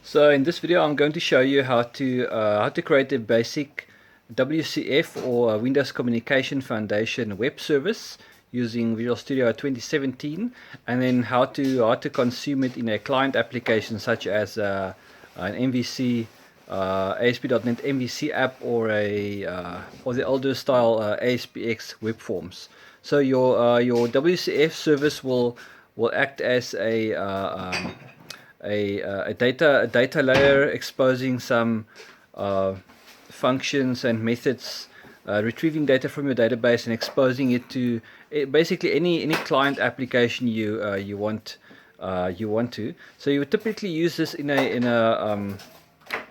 So in this video I'm going to show you how to create a basic WCF or Windows Communication Foundation web service using Visual Studio 2017, and then how to consume it in a client application such as an MVC, ASP.NET MVC app, or the older style ASPX web forms. So your WCF service will act as a data layer exposing some functions and methods, retrieving data from your database and exposing it to basically any client application you want to. So you would typically use this in an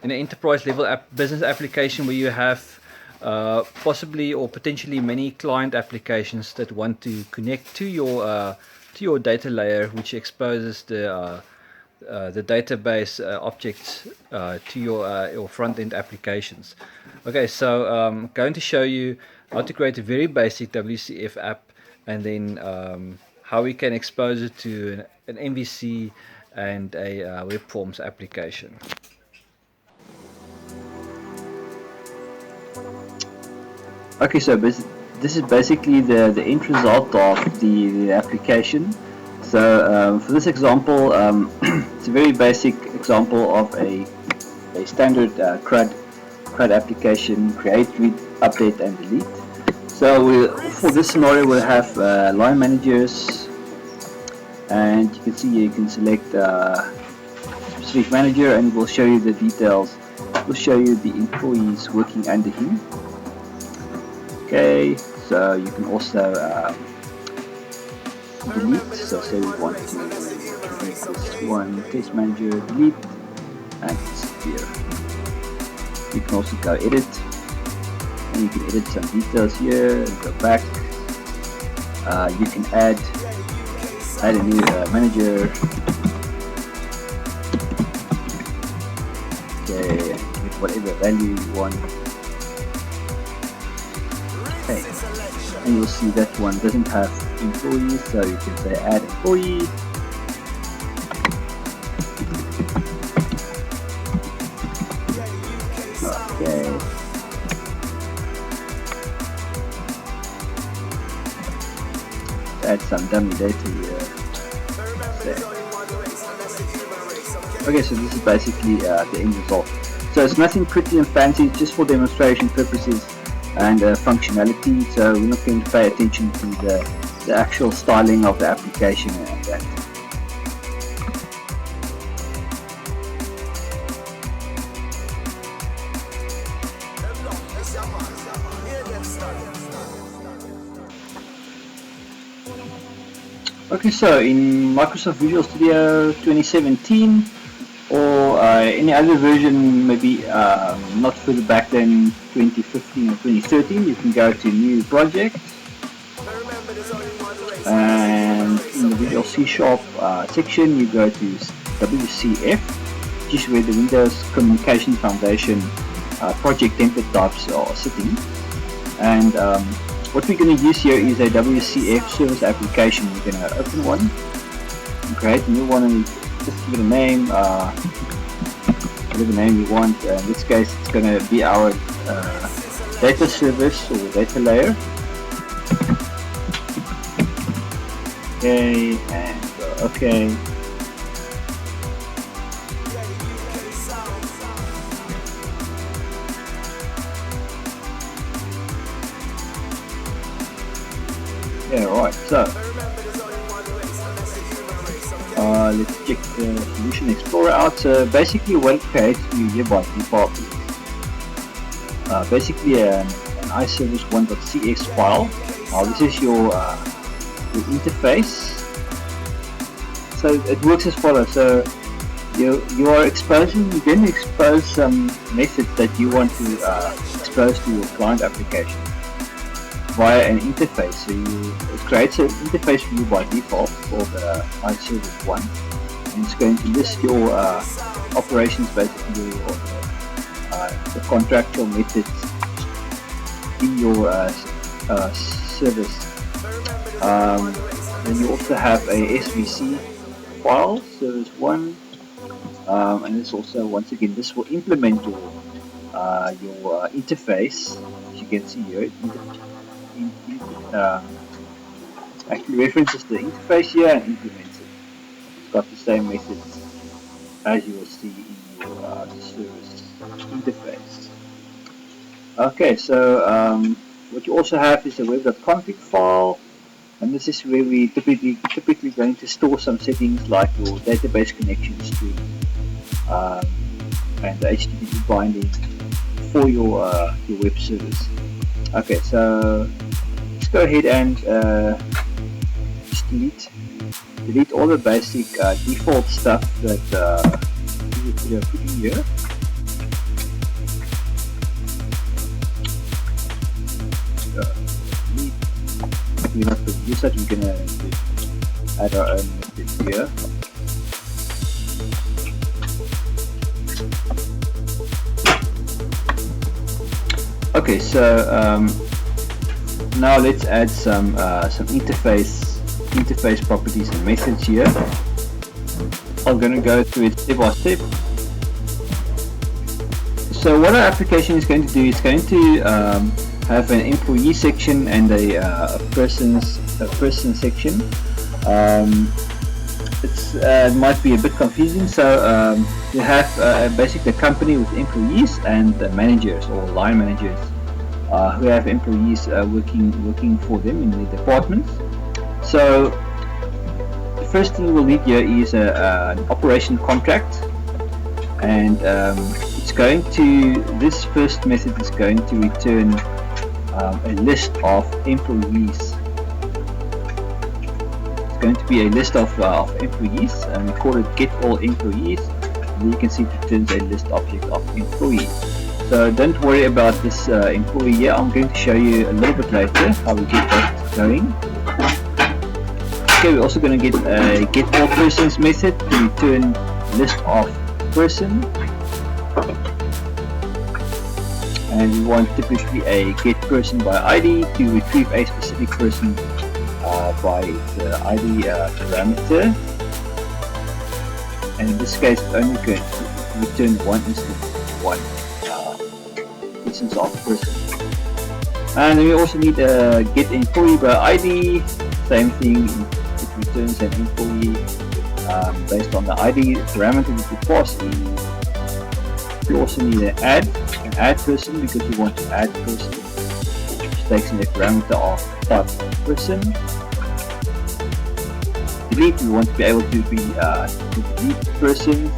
enterprise level business application where you have possibly or potentially many client applications that want to connect to your data layer, which exposes the database objects to your front-end applications. Okay, so I'm going to show you how to create a very basic WCF app, and then how we can expose it to an MVC and a web forms application. Okay, so this is basically the end result of the application. So for this example, it's a very basic example of a standard CRUD application: create, read, update, and delete. So for this scenario, we'll have line managers, and you can see you can select specific manager, and it will show you the details. It will show you the employees working under him. Okay, so you can also delete. So say we want to make this one test manager, delete, and disappear. You can also go edit, and you can edit some details here and go back. You can add a new manager. Okay, with whatever value you want. Okay, and you'll see that one doesn't have employees, so you can say add employee. Okay. Add some dummy data here. Okay, so this is basically the end result. So it's nothing pretty and fancy, it's just for demonstration purposes and functionality, so we're not going to pay attention to the actual styling of the application and that. Okay, so in Microsoft Visual Studio 2017 or any other version, maybe not further back than 2015 or 2013, you can go to new project, and in the Visual C# section you go to WCF, which is where the Windows Communication Foundation project template types are sitting. And what we're going to use here is a WCF service application. We're going to open one and create a new one, and just give it a name, whatever name you want. In this case it's going to be our data service or data layer. Okay, and okay. Yeah, right, so let's check the Solution Explorer out. So basically what it creates for you here by default is basically an iService 1.cx file. Now this is your interface. So it works as follows. So you're going to expose some methods that you want to expose to your client application via an interface. So it creates an interface for you by default called iService 1, and it's going to list your operations, basically the contractual methods in your service. Then you also have a SVC file, service 1, and it's also, once again, this will implement your interface. As you can see here, it actually references the interface here and implements it. It's got the same methods as you will see in your service interface. Okay, so what you also have is a web.config file, and this is where we typically going to store some settings like your database connection string and the HTTP binding for your web service. Okay, so let's go ahead and just delete all the basic default stuff that we are putting here. We're not going to use that, we're going to add our own method here. Okay, so now let's add some interface properties and methods here. I'm going to go through it step by step. So what our application is going to do is going to have an employee section and a person section. It might be a bit confusing, so you have basically a company with employees and managers or line managers who have employees working for them in the departments. So the first thing we'll need here is an operation contract, and this first method is going to return a list of employees. It's going to be a list of employees, and we call it get all employees. And you can see it returns a list object of employees. So don't worry about this employee here. I'm going to show you a little bit later how we get that going. Okay, we're also going to get a get all persons method to return list of person. And we want typically a get person by ID to retrieve a specific person by the ID parameter. And in this case, it's only going to return one instance of person. And we also need a get employee by ID. Same thing, it returns an employee based on the ID parameter that you pass in. You also need an add person because you want to add person, which takes in a parameter of type person. Delete, we want to be able to delete person.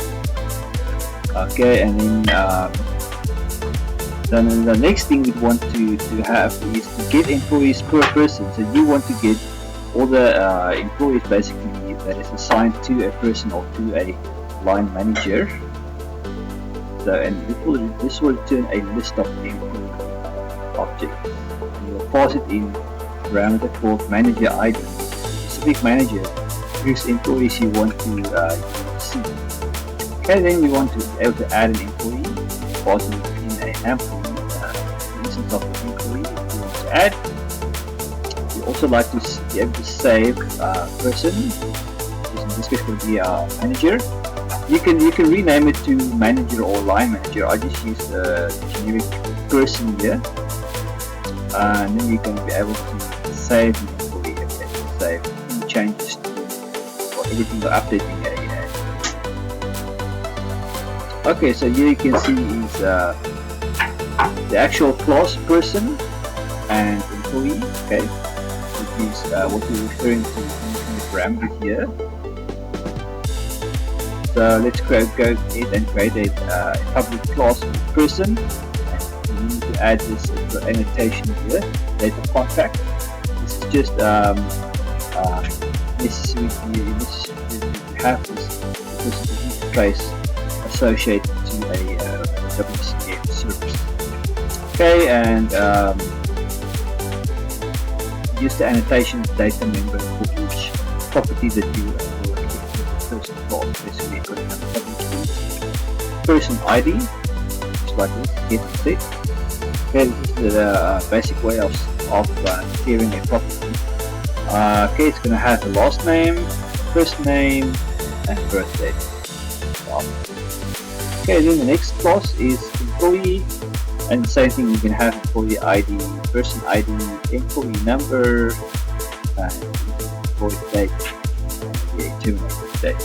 Okay, and then the next thing we want to have is to get employees per person. So you want to get all the employees basically that is assigned to a person or to a line manager. So, and this will return a list of employee objects. And you will pass it in a parameter called manager ID, specific manager whose employees you want to see. Okay, then we want to be able to add an employee, pass it in an employee instance of the employee you want to add. You also like to be able to save person, which in this case will be our manager. You can rename it to manager or line manager. I just use the generic person here, and then you can be able to save the employee and save any changes to or editing or updating a. Okay, so here you can see is the actual class person and employee. Okay, which is what we're referring to in the parameter here. So let's go ahead and create a public class person, and we need to add this annotation here, data contract. This is just necessary to have this because the interface associated to a WCF service. Okay, and use the annotation data member for each property that you will get in the first class. Basically, you're going to have public person ID, just like this, get set. Okay, this is the basic way of declaring a property. Okay, it's going to have the last name, first name, and birth date. Okay, then the next class is employee, and the same thing, you can have employee ID, person ID, employee number, and employee date, and the terminated date.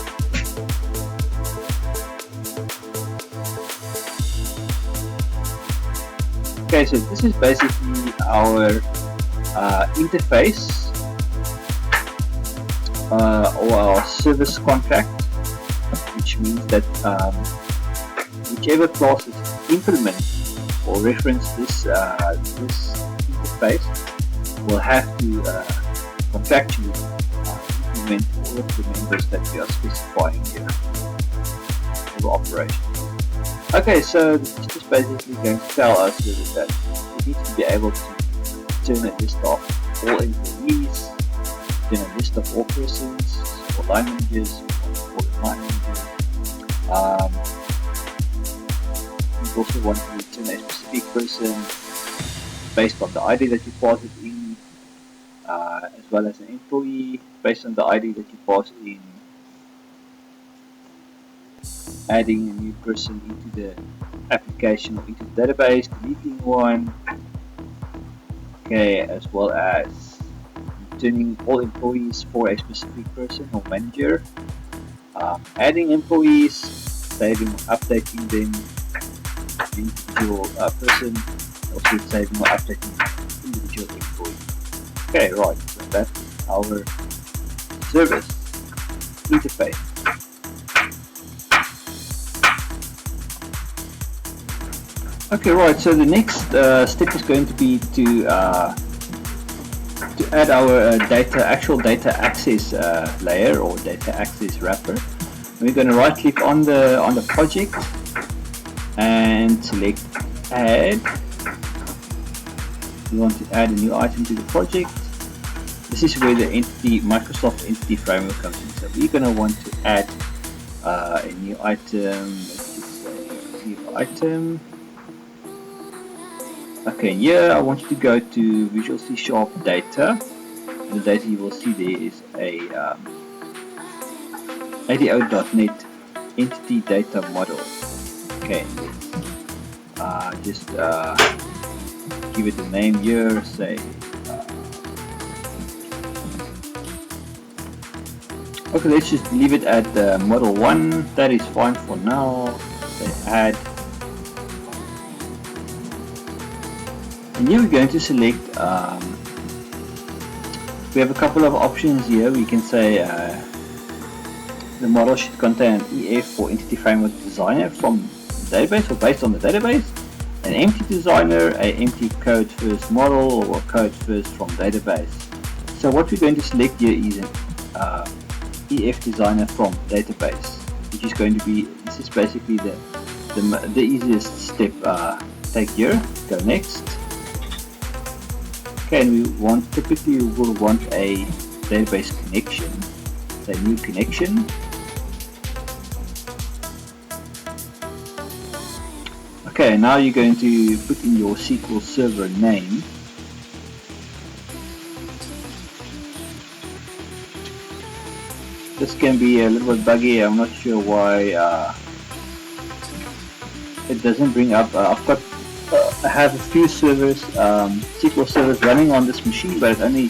Okay, so this is basically our interface or our service contract, which means that whichever classes implement or reference this interface will have to contractually implement all of the members that we are specifying here for the operation. Okay, so this is just basically going to tell us that we need to be able to turn a list of all employees, then a list of all persons, or line managers, or line managers. We also want to return a specific person based on the ID that you pass it in, as well as an employee based on the ID that you pass in. Adding a new person into the application or into the database, deleting one, okay, as well as returning all employees for a specific person or manager, adding employees, saving, updating them, individual person, also saving or updating individual employee. Okay, right, so that's our service interface. Okay, right. So the next step is going to be to add our actual data access layer or data access wrapper. We're going to right click on the project and select add. We want to add a new item to the project. This is where the Microsoft Entity Framework comes in. So we're going to want to add a new item. Let's just say new item. Okay, here I want you to go to Visual C# data. The data you will see there is a ADO.NET entity data model. Okay, just give it a name here, say okay, let's just leave it at model 1. That is fine for now. Say add. And here we're going to select, we have a couple of options here. We can say the model should contain an EF or Entity Framework Designer from the database or based on the database, an empty designer, an empty code first model, or a code first from database. So what we're going to select here is an EF designer from database, which is going to be, this is basically the easiest step. Take here, go next. Okay, and typically we will want a database connection, a new connection. Okay, now you're going to put in your SQL Server name. This can be a little bit buggy. I'm not sure why it doesn't bring up. I have a few servers, SQL servers running on this machine, but it only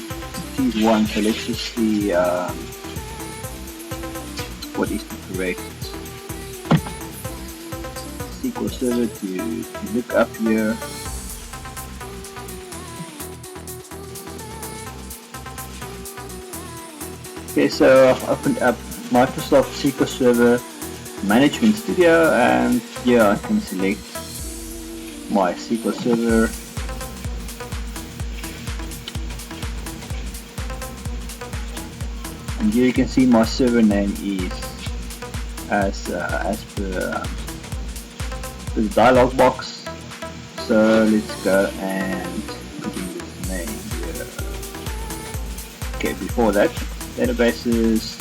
sees one. So let's just see what is the correct SQL server to look up here. Okay, so I've opened up Microsoft SQL Server Management Studio, and here I can select my SQL Server. And here you can see my server name is as per the dialog box. So let's go and put in this name here. Okay, before that, databases.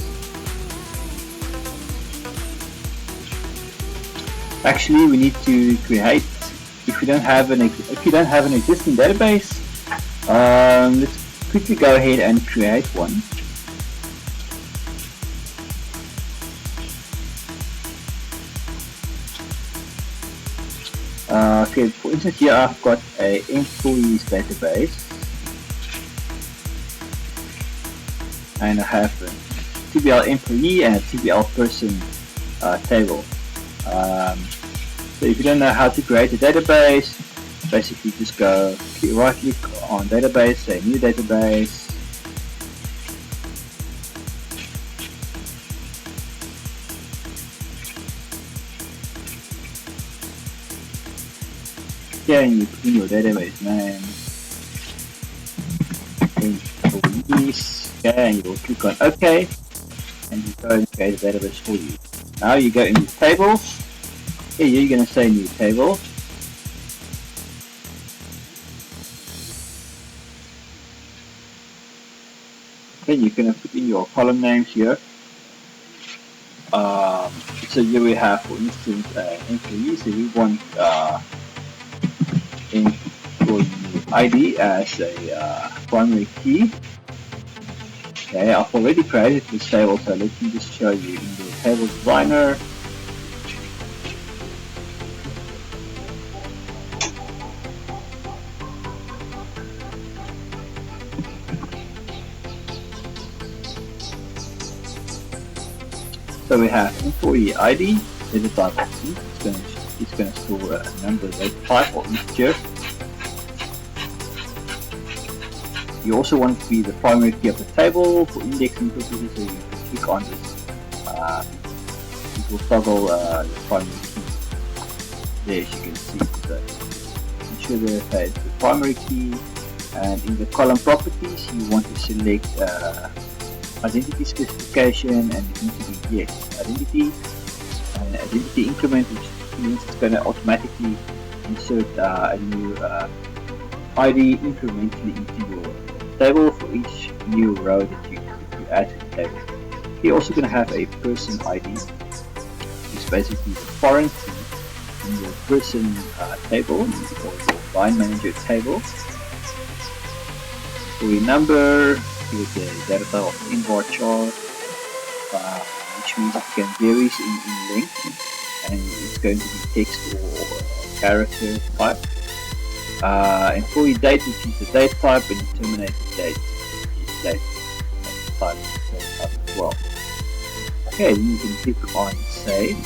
Actually, we need to create. If you don't have an existing database, let's quickly go ahead and create one. Okay, for instance here I've got a employees database and I have a TBL employee and a TBL person table. So if you don't know how to create a database, basically just go right click on database, say new database, here and you put in your database name, employees, okay, and you will click on OK, and you go and create a database for you. Now you go into tables. Here you're going to say new table. Okay, you're going to put in your column names here. So here we have, for instance, employees. So we want employee ID as a primary key. Okay, I've already created this table, so let me just show you in the table designer. So we have employee ID, data type of key. It's going to store a number, data type or integer. You also want it to be the primary key of the table for indexing purposes, so you can click on this. It will toggle the primary key there, as you can see. So ensure that it's the primary key, and in the column properties you want to select identity specification, and it needs to be yes identity, and identity increment, which means it's going to automatically insert a new ID incrementally into your table for each new row that you add to the table. You're also going to have a person ID, which is basically the foreign key in your person table or your line manager table. For your number, here's the data type of inbar chart, which means it can vary in length, and it's going to be text or character type. Employee date, which is the date type, and terminated date is date type as well. Okay, then you can click on save.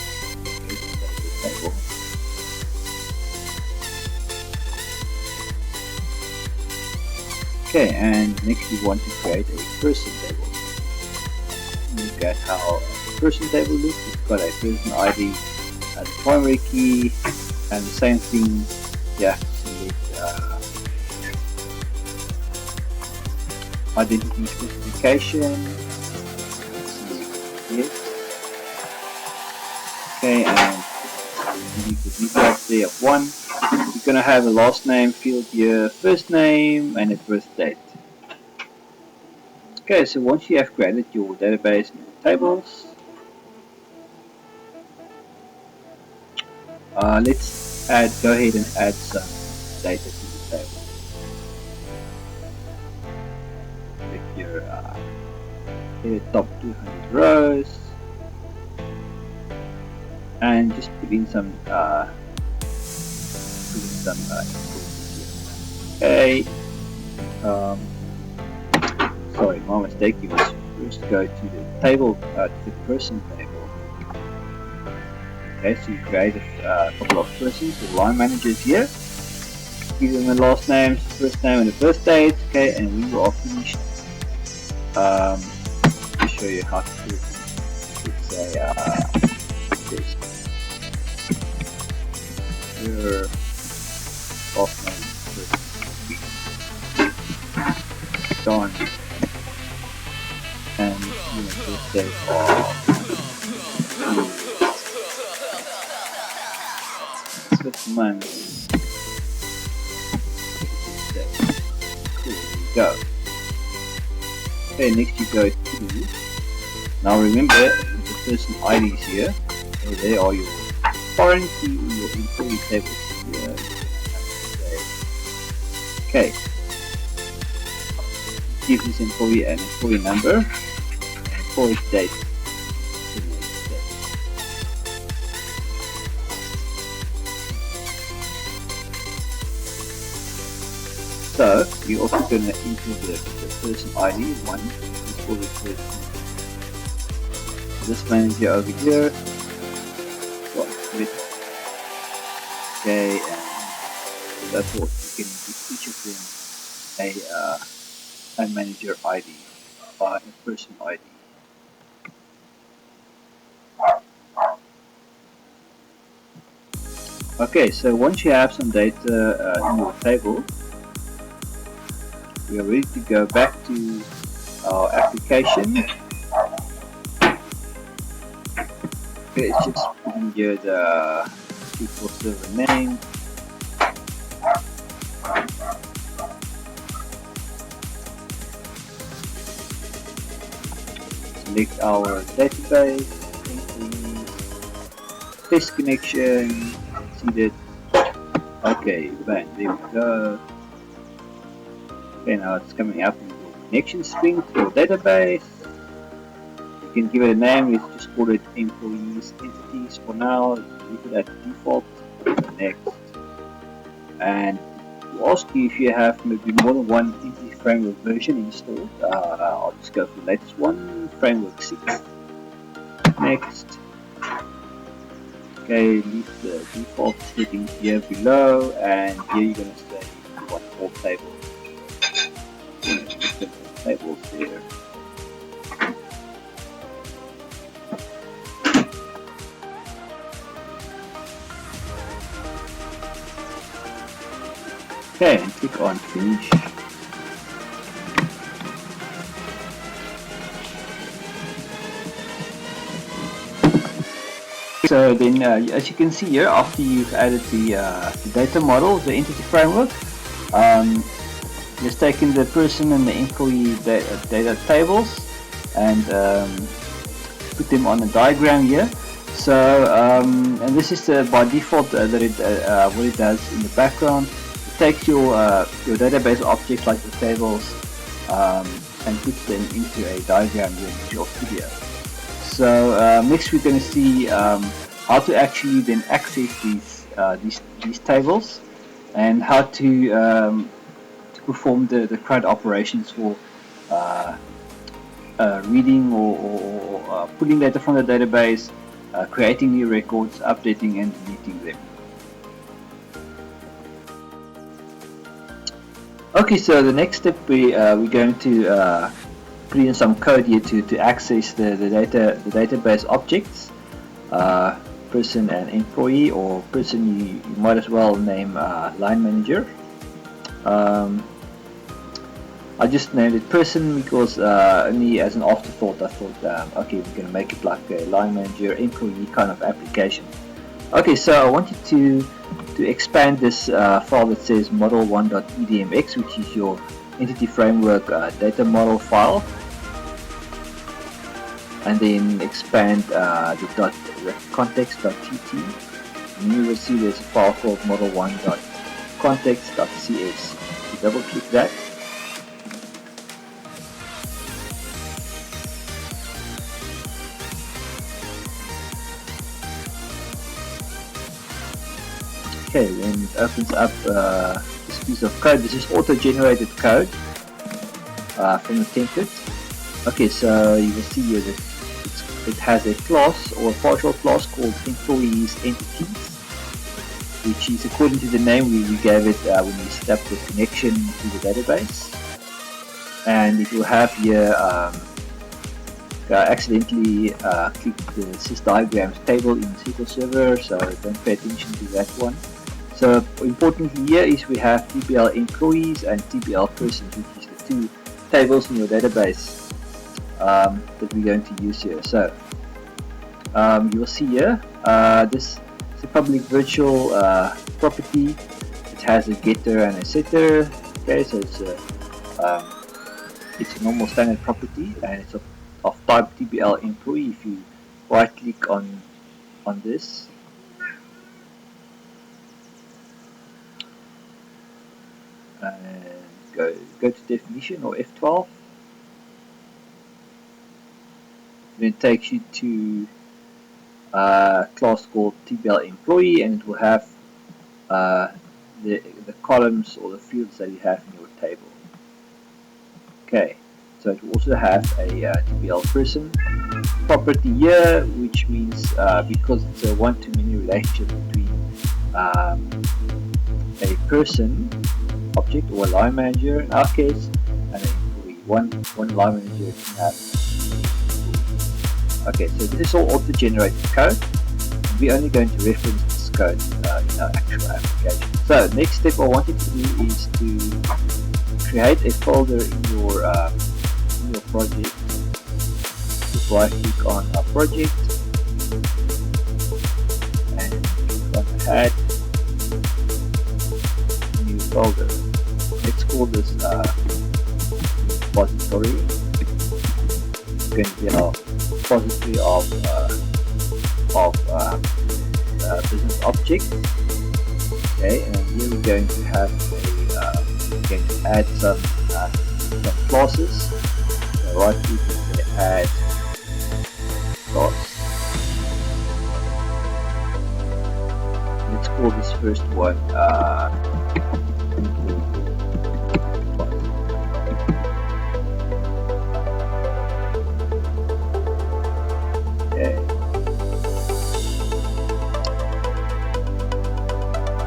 Okay, and next we want to create a person table. Look at how a person table looks. It's got a person ID as the primary key, and the same thing. Yeah, select identity specification. Yes. Okay, and you could leave that there of 1. You're going to have a last name field here, first name, and a birth date. Okay, so once you have created your database and your tables, let's go ahead and add some data to the table. Select your top 200 rows, and just put in some okay. Sorry, my mistake. You must first go to the table, to the person table. Okay, so you create a couple of persons, the line managers here. Give them the last names, first name, and the birth date. Okay, and when you are finished, to show you how to do it. Let's say this. Your last name, first done. And you know, first day of this month. Cool, there you go. Okay, next you go to, now remember the person IDs here, so they are your foreign key in your employee table here. Okay, give this employee an employee number, employee date. So you're also going to enter the person ID one for the person. This manager over here. Okay, and that's what you can give each of them a manager ID, a person ID. Okay, so once you have some data in your table, we are ready to go back to our application. Okay, it's just putting here the SQL server name. Select our database, test connection, see that. Okay, bang, there we go. Okay, now it's coming up in your connection string to your database. You can give it a name, let's just call it employees entities for now, leave it at default, next. And to ask you if you have maybe more than one entity framework version installed, I'll just go for the latest one, framework 6. Next. Okay, leave the default settings here below, and here you're going to say you want all tables. Tables there. Okay, and click on finish. So then, as you can see here, after you've added the data model, the entity framework, just taken the person and the employee data tables and put them on a diagram here. So, and this is by default that what it does in the background. It takes your database objects like the tables and puts them into a diagram here in Visual Studio. So next we're going to see how to actually then access these tables and how to perform the CRUD operations for reading or pulling data from the database, creating new records, updating and deleting them. Okay, so the next step we're going to put in some code here to access the database objects, person and employee, or person you might as well name line manager. I just named it person because only as an afterthought I thought okay, we're going to make it like a line manager employee kind of application. Okay, so I wanted to expand this file that says model1.edmx, which is your entity framework data model file, and then expand the context.tt, and you will see there's a file called model1.context.cs. You double click that. Okay, then it opens up this piece of code. This is auto-generated code from the template. Okay, so you will see here that it has a class or a partial class called employees entities, which is according to the name we gave it when we set up the connection to the database. And it will have here I accidentally clicked the sysdiagrams table in SQL Server, so don't pay attention to that one. So importantly here is we have TBL employees and TBL persons, which is the two tables in your database that we're going to use here. So you will see here this is a public virtual property. It has a getter and a setter. Okay, so it's a normal standard property, and it's of type TBL employee. If you right click on this, and go to definition or F12, then it takes you to a class called TBL employee, and it will have the columns or the fields that you have in your table. Okay, so it will also have a TPL person property here, which means because it's a one-to-many relationship between a person object or a line manager in our case and an employee. One line manager can have. Okay, so this is all auto-generated code. We're only going to reference this code in our actual application. So next step I wanted to do is to create a folder in your project. Just right click on our project and click on add new folder. Let's call this repository. It's going to be our repository of business objects. Okay, and here we're going to have we're going to add some classes. So right click and say add class. Let's call this first one okay.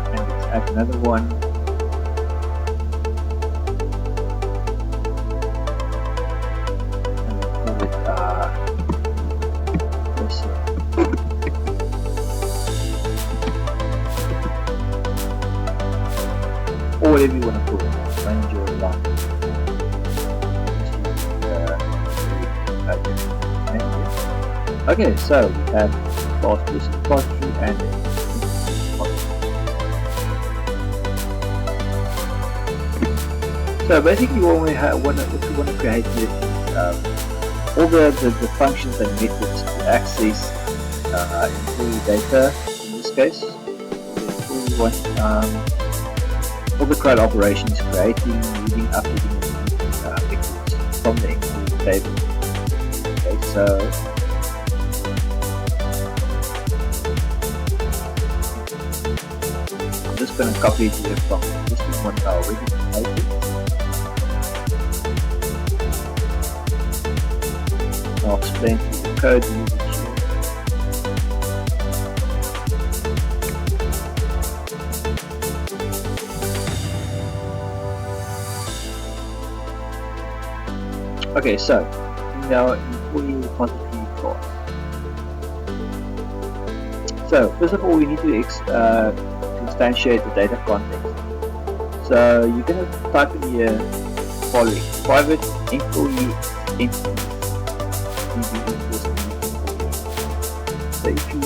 And let's add another one. Or whatever you want to call it, ranger line. Okay, so we have class person repository and so basically what we want to create is all the functions and methods to access employee data. In this case, we want all the CRUD operations, creating, reading, updating records from the employee table. Okay, so I'm just going to copy it here from this one I already created. I'll explain to you the code using here. Okay, so in our employee repository class. So first of all, we need to instantiate the data context. So you're going to type in here following: private employee entity. So if you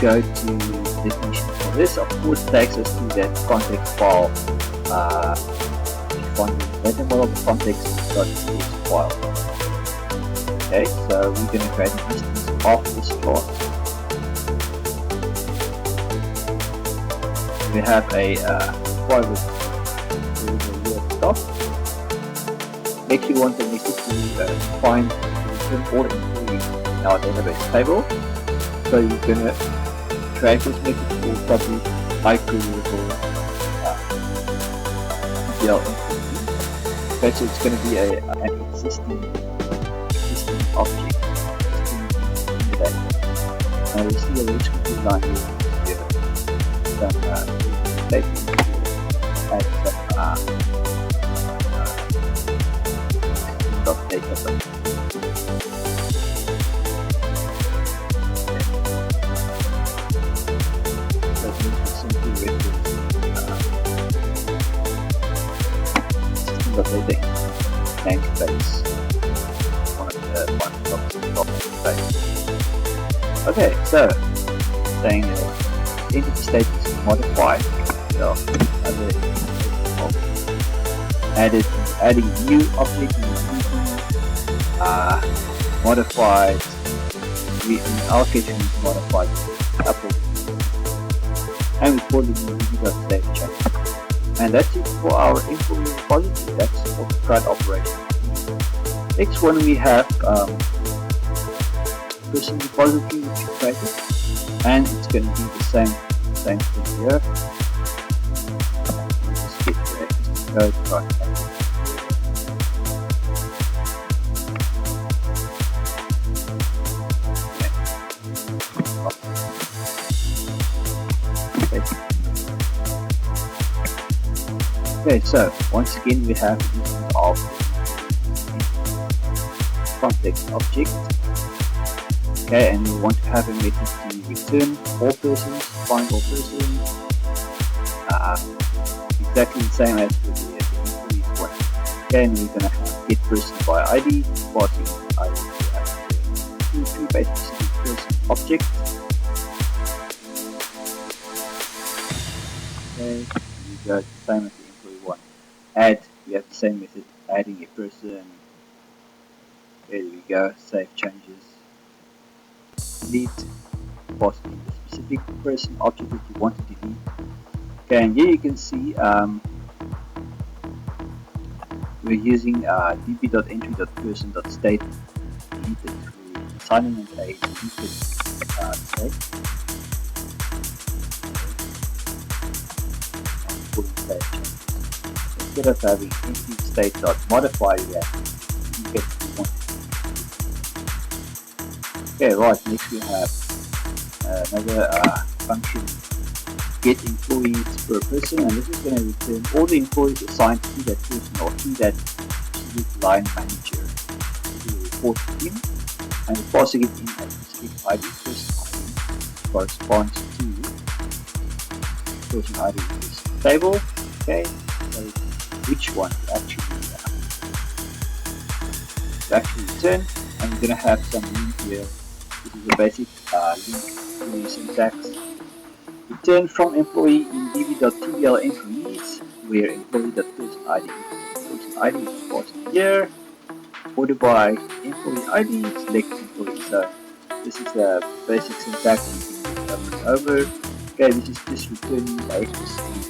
go to definition for this, of course it takes us to that context file. On the data model, the context.cs file. Okay, so we're going to create an instance of this class. We have a private variable here at the top. Next, we want the method to find return all employees in our database table. So you're going to create this method for public high-queryable Okay, so it's going to be an existing object in the data. Now we see a rich complete line here. Some statements to add some data. So it means it's simply reference data namespace on the top page. Okay, so saying entity status is modified. So adding new object modified. In our case we modified Apple and we call it new.save change. And that's it for our employee repository. That's for the CRUD operation. Next one we have person repository which we created, and it's going to be the same thing here. Just get the go to our okay, so once again we have the use of context object. Okay, and we want to have a method to return all persons, find all persons, exactly the same as with the employees one. Okay, and we're going to have get person by ID, passing ID to base specific person object. Okay, we go the same as the employee one. Add, we have the same method, adding a person. There we go, save changes. Delete, passing the specific person object that you want to delete. Okay, and here you can see we're using db.entry.person.state deleted through assigning it a deleted state. Instead of having entry state.modify here, you get what you want. Okay, right, next we have another function, get employees per person, and this is going to return all the employees assigned to that person or to that specific line manager to report to him, and passing it in a specific ID, person ID corresponds to person ID in this table. Okay, so which one to actually return, and we're going to have some link here. This is a basic link to syntax. Return from employee in db.tbl employees, where employee.personID is passed here. Order by employee ID, select employee. So this is a basic syntax you can over and over. Okay, this is just returning a specific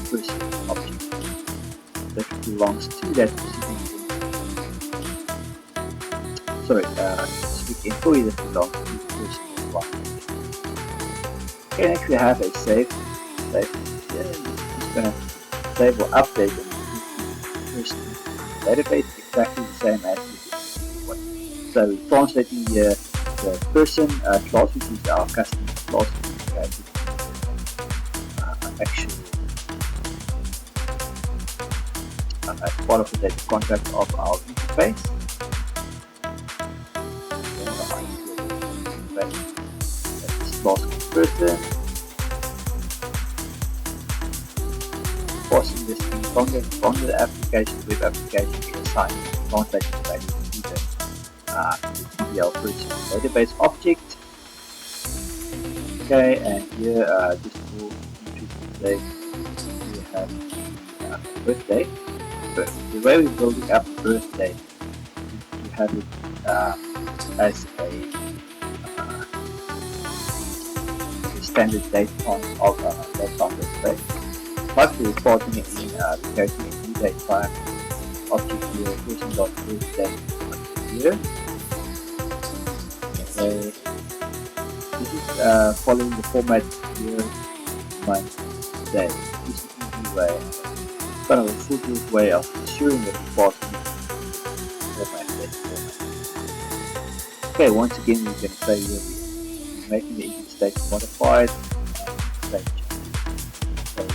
person object that belongs to that specific specific employee that belongs to the person one. Okay, next we have a save. Save. Yeah, it's going to save or update the person database exactly the same as the one. So we're translating the person class, which is our customer class, actual as part of the data contract of our interface. Person passing this from the application, web application, we assign translation value to the TBL person database object. Okay, and here just for interesting sake, we have birthday. But the way we're building up birthday, we have it as a standard date on of that on this page. After reporting it in creating a new date time object here, person.birthday here. This is following the format year, month, day. This is an easy way, kind of a foolproof way of ensuring that the passing format, date format. Okay, once again we can say here we're making the state modified state change.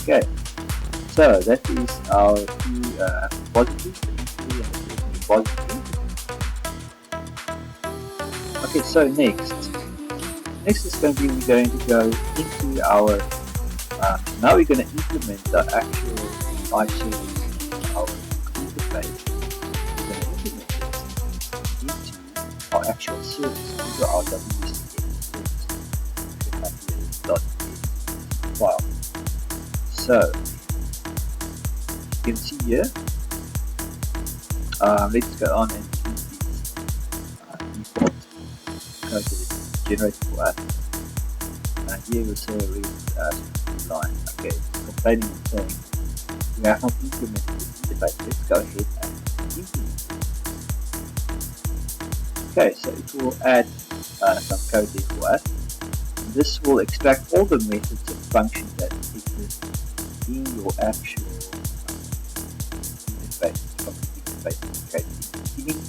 Okay, so that is our two repositories, the entry and the repository. Okay, so next is going to be we're going to go into our now we're going to implement the actual iService in our interface. We're going to implement it into our actual service, into our WCF service file. So you can see here, let's go on and use this default code that is generated for us. And here we'll say read line. Okay, complaining and saying we have not implemented this interface. Let's go ahead and implement it. Okay, so it will add some code there for us. this will extract all the methods and functions that exist in your actual interface from the interface indicated in the beginning,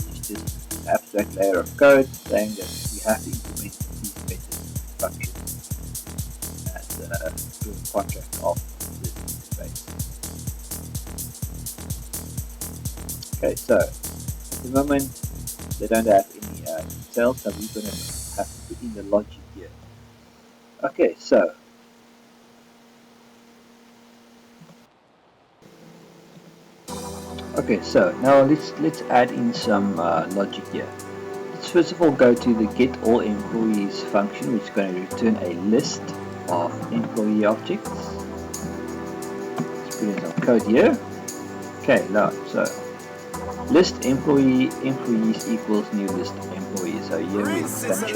which is just an abstract layer of code saying that we have to implement these methods and functions as a contract of this interface. Okay, so at the moment they don't have any details, so we're going to have to put in the logic here. Okay, so now let's add in some logic here. Let's first of all go to the get all employees function, which is going to return a list of employee objects. Let's put in some code here. Okay, now so list employees equals new list employees. So here we essentially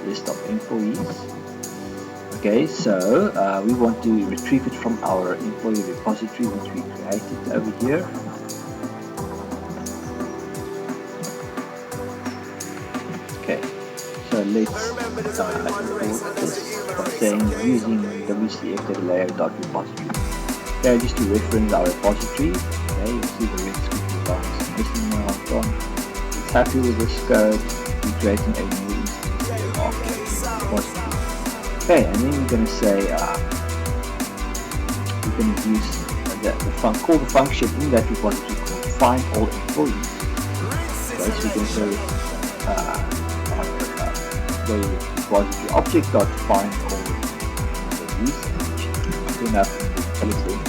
list of employees. Okay, so we want to retrieve it from our employee repository which we created over here. Okay, so let's import this by saying using WCF layer.repository. Okay, just to reference our repository. Okay, you see the red squiggly lines missing now from. It's happy with this code. We're creating a new instance here of the repository. Okay, and then we're going to say we're going to use call the function in that repository called find all employees. Okay, so we can say employee repository object dot find all employees, which turn up in the list.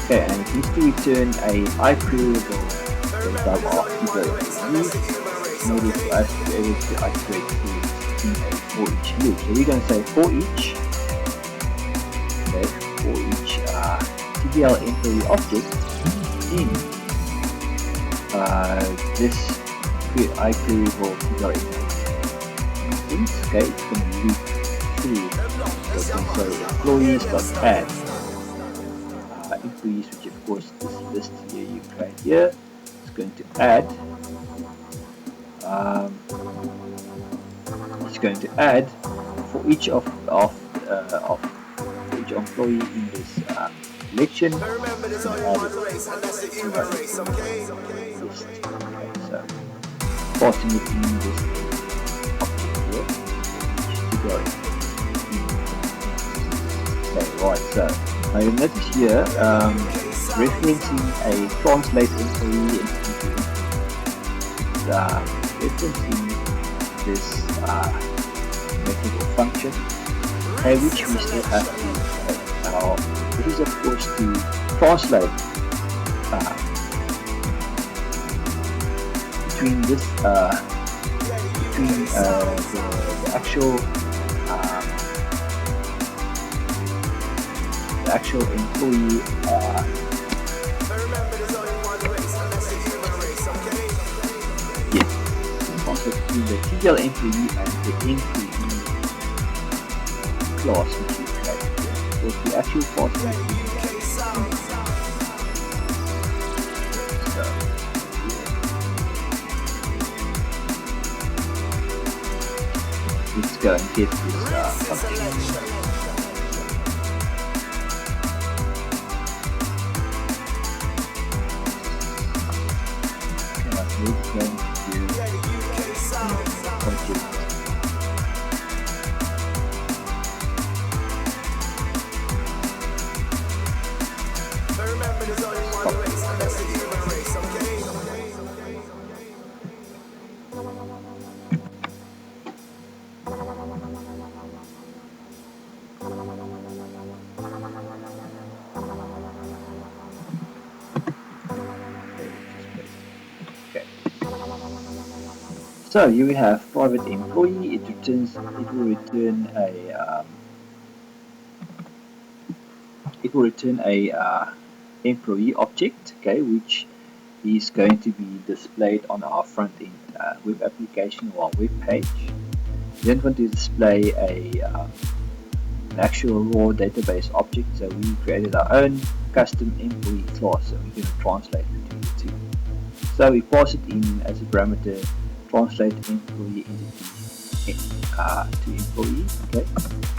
Okay, and it needs to return a queryable data after the use in order for us to be able to iterate through in a for each loop. So we're going to say for each, okay, for each TBL employee object in this queryable TBL instance. Okay, it's going to loop through. So employees.add employees, which of course this list here you create here, is going to add for each of each employee in this selection. So passing it in this object here, which is to go. Okay, right, so now you'll notice here referencing a translate employee into referencing this method or function, which we still have to now. This is of course to translate between this the actual employee yes, also between the TBL employee and the employee class which we created here. So the actual password let's go and get this function. We're going to do project. So here we have private employee. It will return a employee object, okay, which is going to be displayed on our front end web application or web page. We don't want to display an actual raw database object, so we created our own custom employee class, so we're going to translate between the two. So we pass it in as a parameter, translate employee entity to employee. Okay,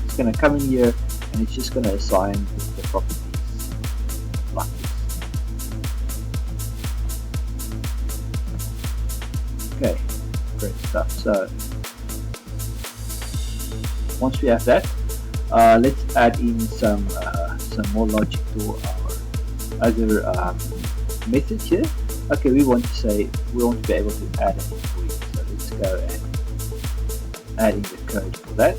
it's going to come in here and it's just going to assign the properties like this. Okay, great stuff. So once we have that, let's add in some more logic to our other methods here. Okay, we want to be able to add an employee. So let's go and add in the code for that.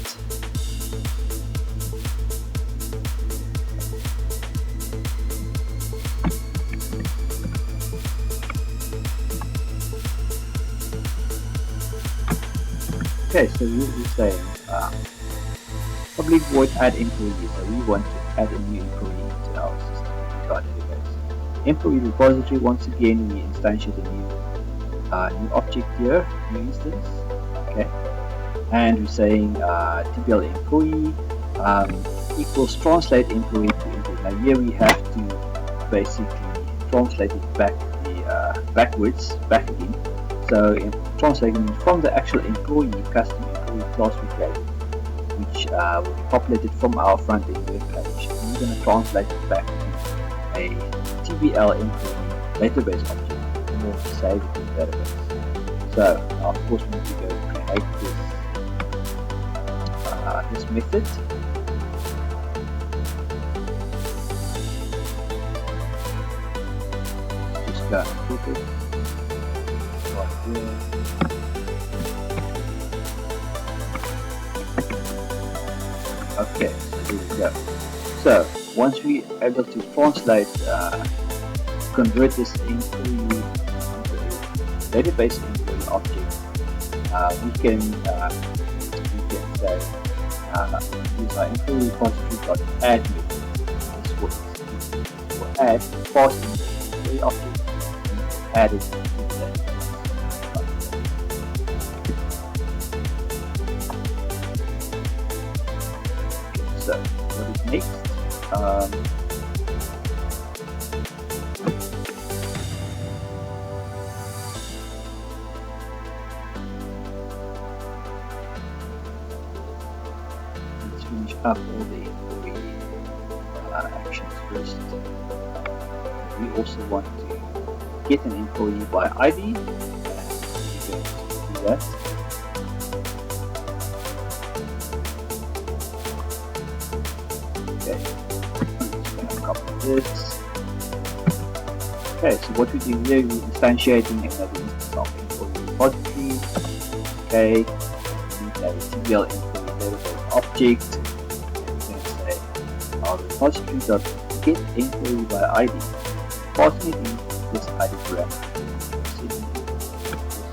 Okay, so we're saying public void add employee. So we want to add a new employee to our system, to our database. Employee repository, once again we instantiate a new object here, new instance. Okay, and we're saying tbl employee equals translate employee to employee. Now here we have to basically translate it back backwards, back again. So translating from the actual employee, custom employee class we created, which will be populated from our front end web page. We're going to translate it back to a tbl employee database object and we'll save it in the database. So now of course we need to go create this method. Just go and put it right here. Okay, so here we go. So once we are able to translate, convert this into database employee object, we can say use our employee repository.add method. This will add pass in the employee object and add it to the database. So what is next? Let's finish up all the employee actions first. We also want to get an employee by ID, and we're going to do that. Okay, I'm going to copy this. Okay, so what we're doing here, we're instantiating another instance of employee repository. Okay, we need a tbl employee database object. And we're going to say our repository.get employee by ID, passing it in this ID parameter.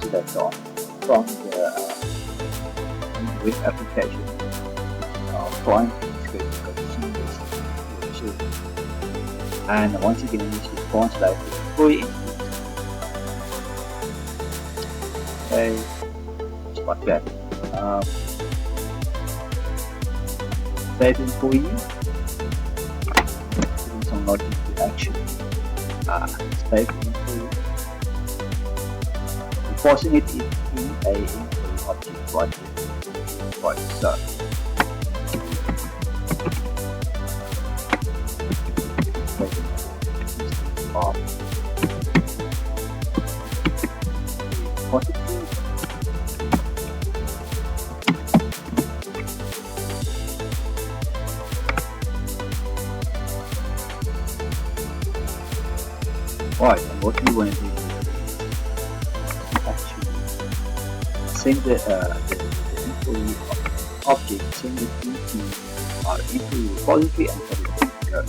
So that's on from the web application. Our client is going to see this. And once again, we need to translate the employee input. Okay, just like that. Save employee. Putting some logic to action. Save employee. We're passing it in a employee object right here. Right, so. Right, and what we want to do is actually send the employee object, send it into our employee repository and put it in go.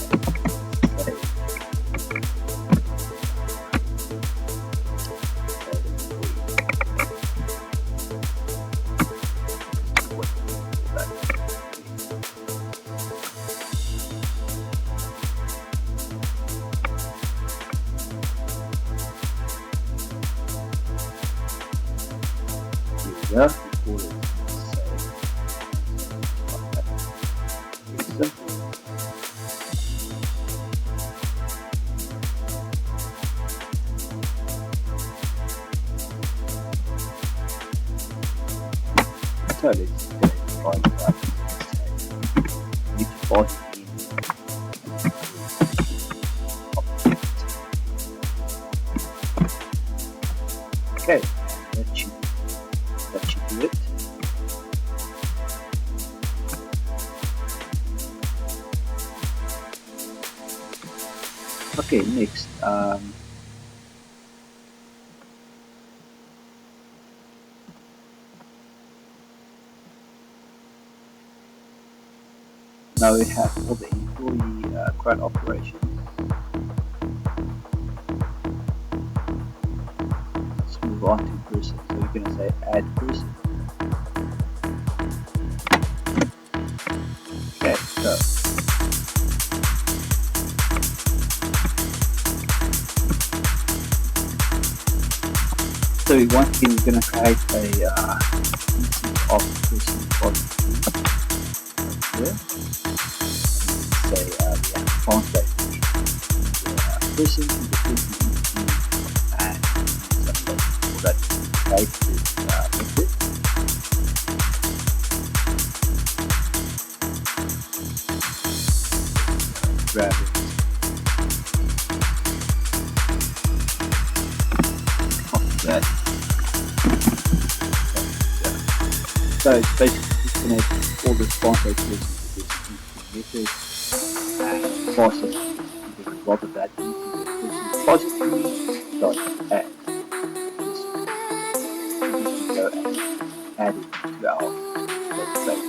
Yeah, before it's very simple. So let's try that. Need to pass it in. Okay, that should do it. Okay, next. Now we have all the employee CRUD operations. Let's move on to person. So you're going to say add person. Okay, so once again we're going to create a instance of person repository here. Say we have to translate the person to the person entity and some for that to create this method. Grab it. Copy that. So it's basically disconnect all the translate person to this method and pass it to the result of that into the person repository dot add. Go and add it to our database.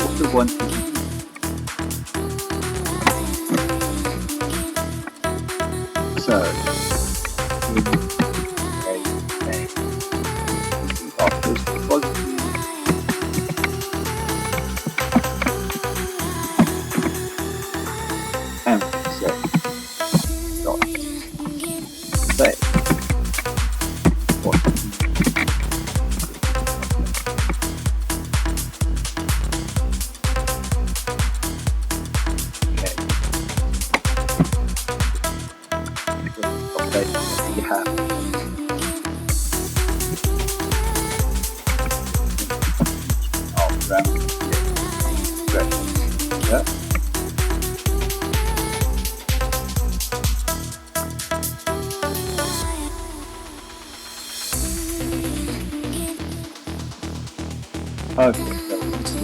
Also want to so we create our first repository. And say dot save. We have our parameters here. Yeah. Okay, so this is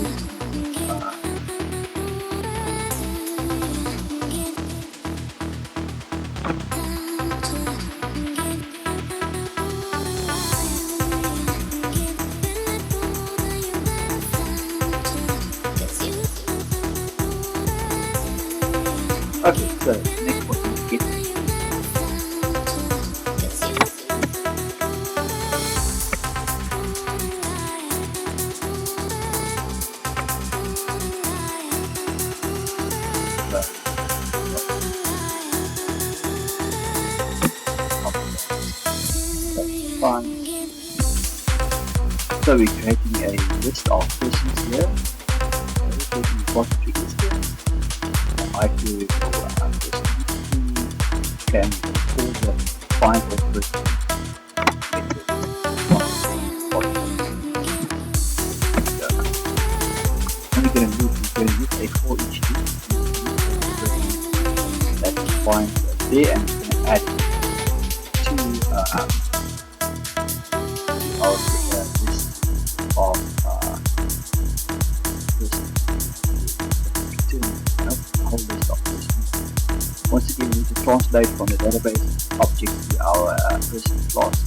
okay, so next one is get. Fine. So we're creating a list of persons here. We're taking repository instance. IP for person can call the find all person method. And we're going to use a for each loop that defines there, and we're going to add it to our list of whole list of persons. Once again, we need to translate from the database object to our person class.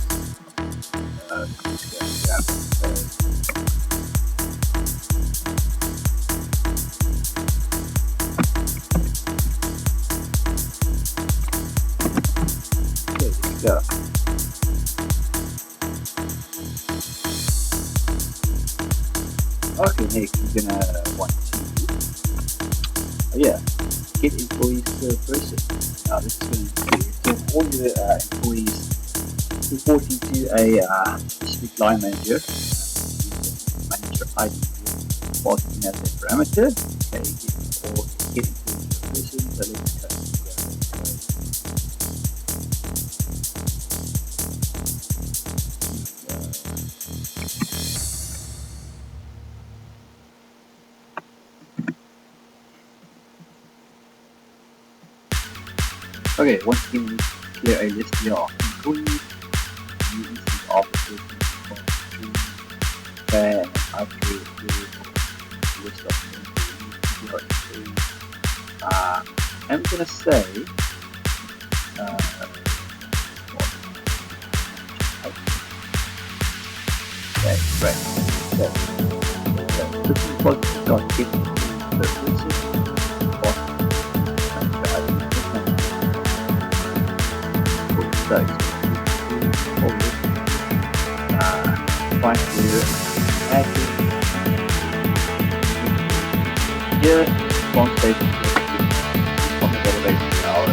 There we go. Okay, next we're gonna want to get employees per person. Now this is going to return all the employees reporting to a specific line manager. Manager ID passing as a parameter. Okay, get person, so let's go. Okay, once again, we need to clear a list here of employees, new instance of the person, and I create a list of employees. I'm gonna say, okay, right. So, this is what we got in the person. Find here, active here, response station on the database in our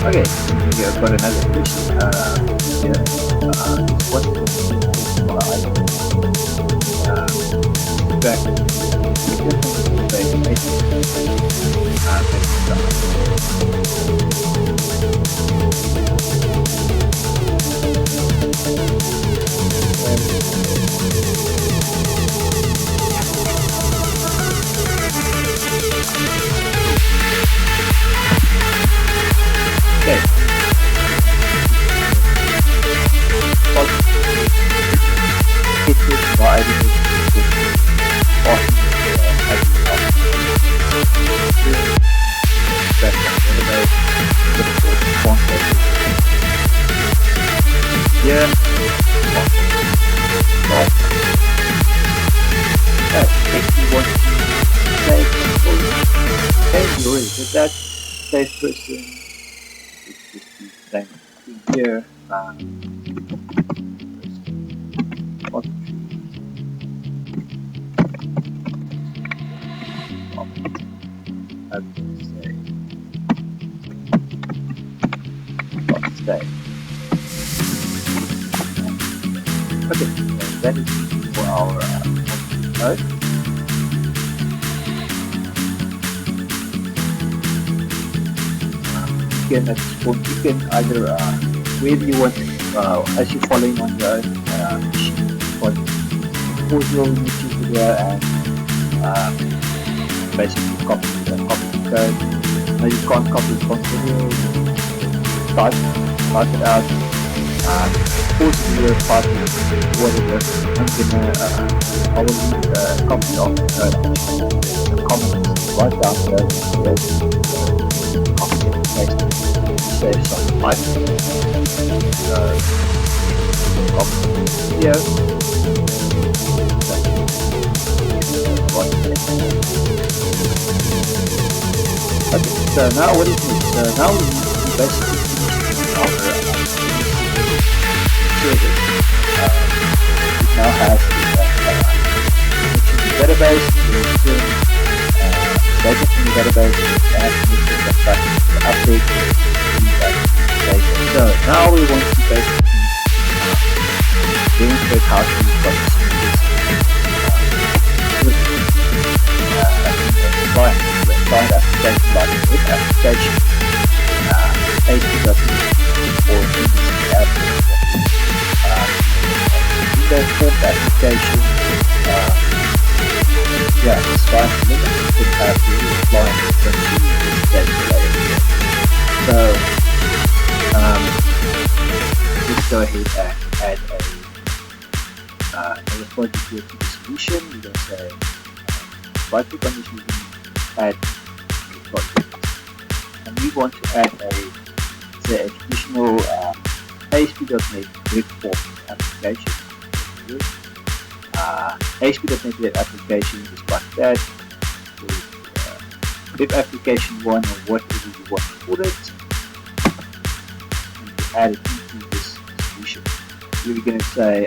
okay, here I've got another question here. What is back okay. It is why yeah. If you want to save okay, you already did that. Save person. It's just the same thing here. I would say stay. Okay, that is for our node. You can at this point you can either wherever you want as you're following on your own machine, pause your YouTube video and basically copy the code. Now you can't copy it from video, type it out, pause the video, type it, whatever. I will leave a copy of the comments right down there. Copy and paste, save some type. Copy the video. Okay, so now what is this? Now we need to basically our service. It now has the database, data from the database, and the update the data. So now we want to basically demonstrate how to use this. Client application like web application, ASP.NET or MVC Windows Forms application, it's fine to limit. You can have the client data layer here. So let's go ahead and add another project here to the solution. We're going to say right click on this, we can add project, and we want to add a additional ASP.NET web form application. ASP.NET web application is like that. Web application 1 or whatever you want to call it, and to add it into this solution. We're going to say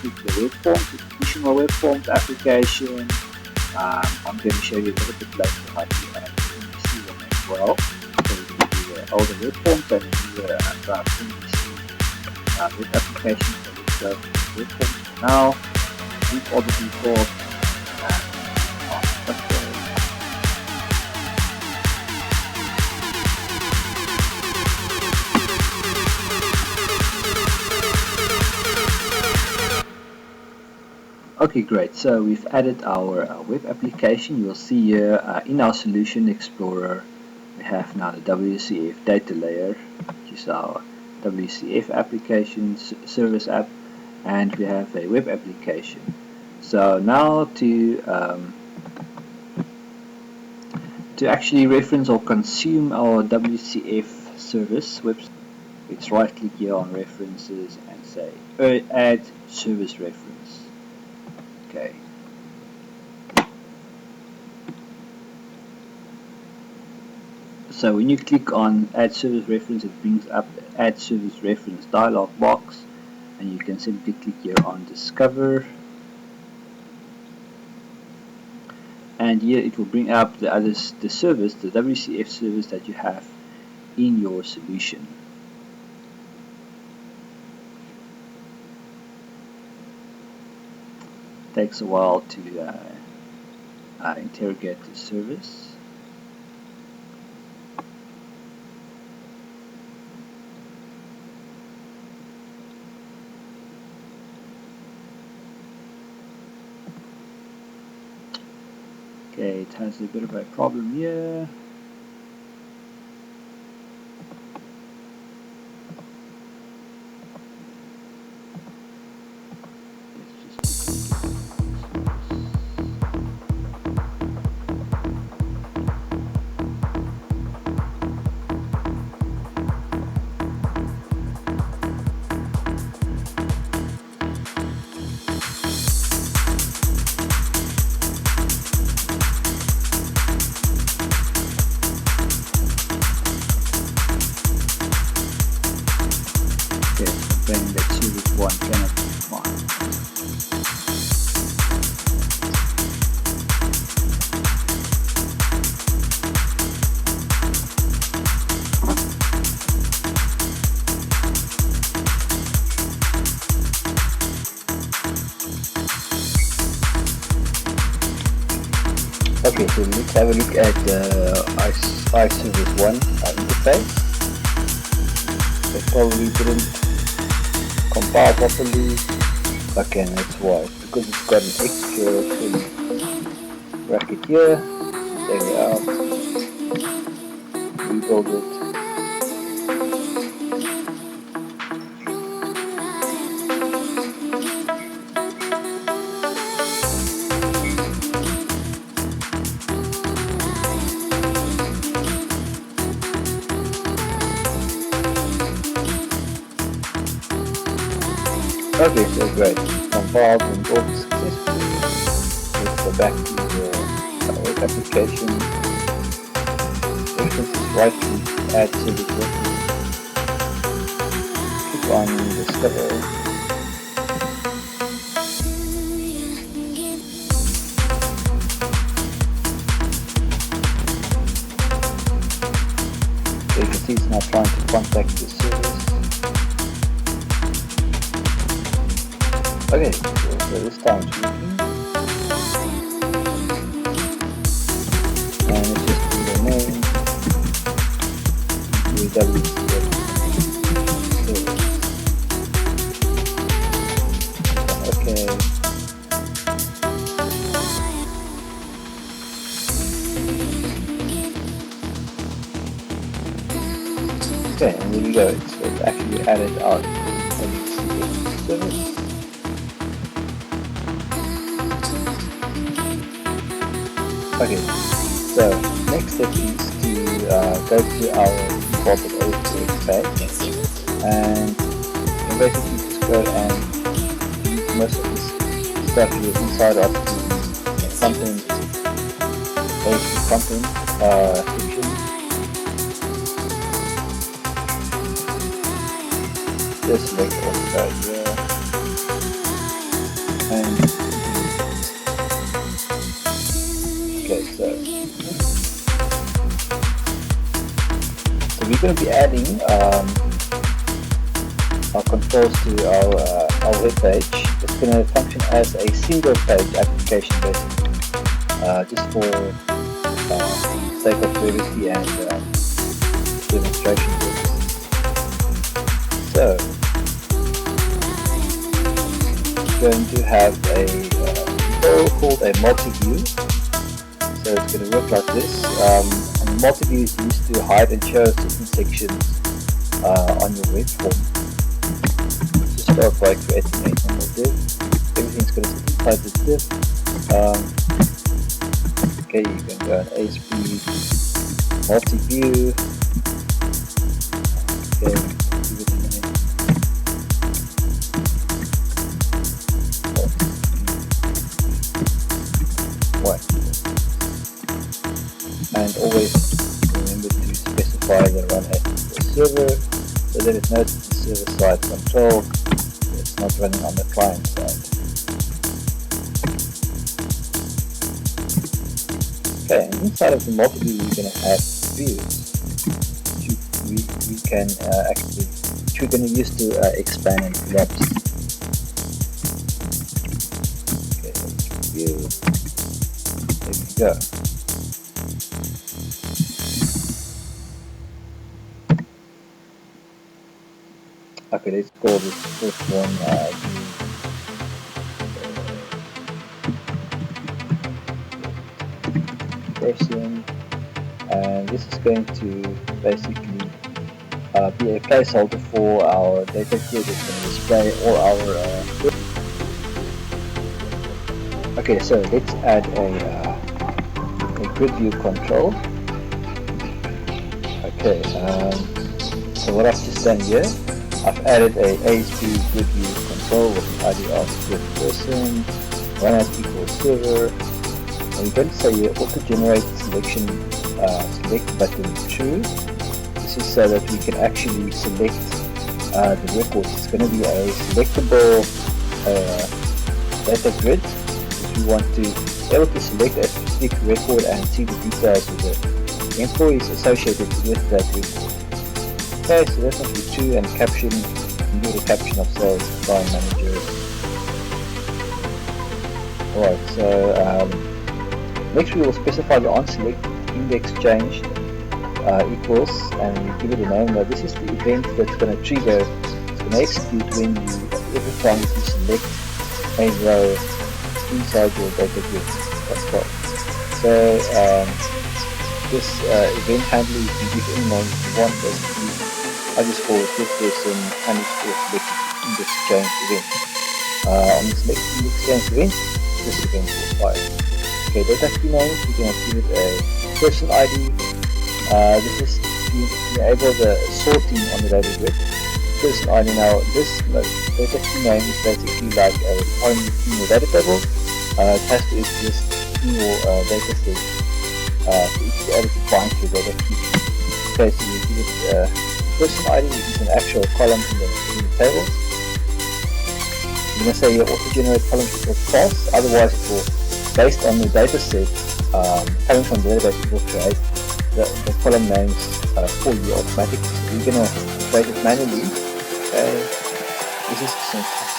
click the web forms, additional web forms application. I'm going to show you a little bit later how to add MVC one as well. So we can do all the web forms and do MVC web application. So let's go to web now. Leave all the default. Okay, great. So we've added our web application. You'll see here in our Solution Explorer, we have now the WCF data layer, which is our WCF application service app, and we have a web application. So now to actually reference or consume our WCF service website, let's right click here on references and say add service reference. Okay. So when you click on add service reference, it brings up the add service reference dialog box, and you can simply click here on discover, and here it will bring up the service, the WCF service that you have in your solution. Takes a while to interrogate the service. Okay, it has a bit of a problem here. Then that service 1 cannot be found. Okay, so let's have a look at the iService 1 interface. It probably didn't compile properly. Okay, that's why, because it's got an extra bracket here. Take it out, rebuild it. Okay, so great. Compiled and built successfully. Let's go back to the web application. References, right click, add service reference. Click on discover. So you can see it's now trying to contact the service. Okay, so this time it's working, and it's just the name, WCF Service. Okay. Okay, and there we go. It's actually added our WCF service. Okay, so next step is to go to our defaulted ASP page, and basically just go and use most of this stuff here inside of the content, ASP content section. Just select all the guys here, and okay, so we're going to be adding controls to our web page. It's going to function as a single page application basically, just for sake of privacy and demonstration purposes. So we're going to have a control called a multi-view. So it's going to work like this. And multi-view is used to hide and show certain sections on your web form. Just start by creating a normal div. Everything's going to sit inside this div. Okay, you can go on ASP multi-view. Okay, give it a minute. What? And always remember to specify the run at the server so that it knows it's the server side control, so it's not running on the client side. Okay, and inside of the multi-view we're going to have views which we can actually, which we're going to use to expand and collapse. Okay, let's view. There we go. Okay, let's call this first one person, and this is going to basically be a placeholder for our data grid. It's going to display all our okay, so let's add a grid view control. Okay, so what I've just done here, I've added a ASP grid view control with an ID of grid person, run as equals server, and we're going to say here auto generate selection select button true. This is so that we can actually select the records. It's going to be a selectable data grid. If we want to be able to select a specific record and see the details of the employees associated with that record. Okay, so that's not really true, and caption, you can do the caption of sales line manager. Alright, so next we will specify the onSelect index changed equals, and we give it a name. Now this is the event that's going to trigger, it's going to execute when you, every time you select a row inside your data grid. That's right. So this event handler, you can give any name you want. Basically, I just call it this person underscore select index change event. On the select index change event, this event will fire. Okay, data key names, we're going to give it a person ID. This is to enable the sorting on the data grid. Person ID, now this data key name is basically like a point in your data table. It has to exist in your data set for you to be able to find your data key. Okay, so you give it person ID, which is an actual column in the tables. You're going to say your auto generate column equals false, otherwise it will, based on the data set coming from the database, it will create the column names for you automatically. So we're going to create it manually. Okay, this is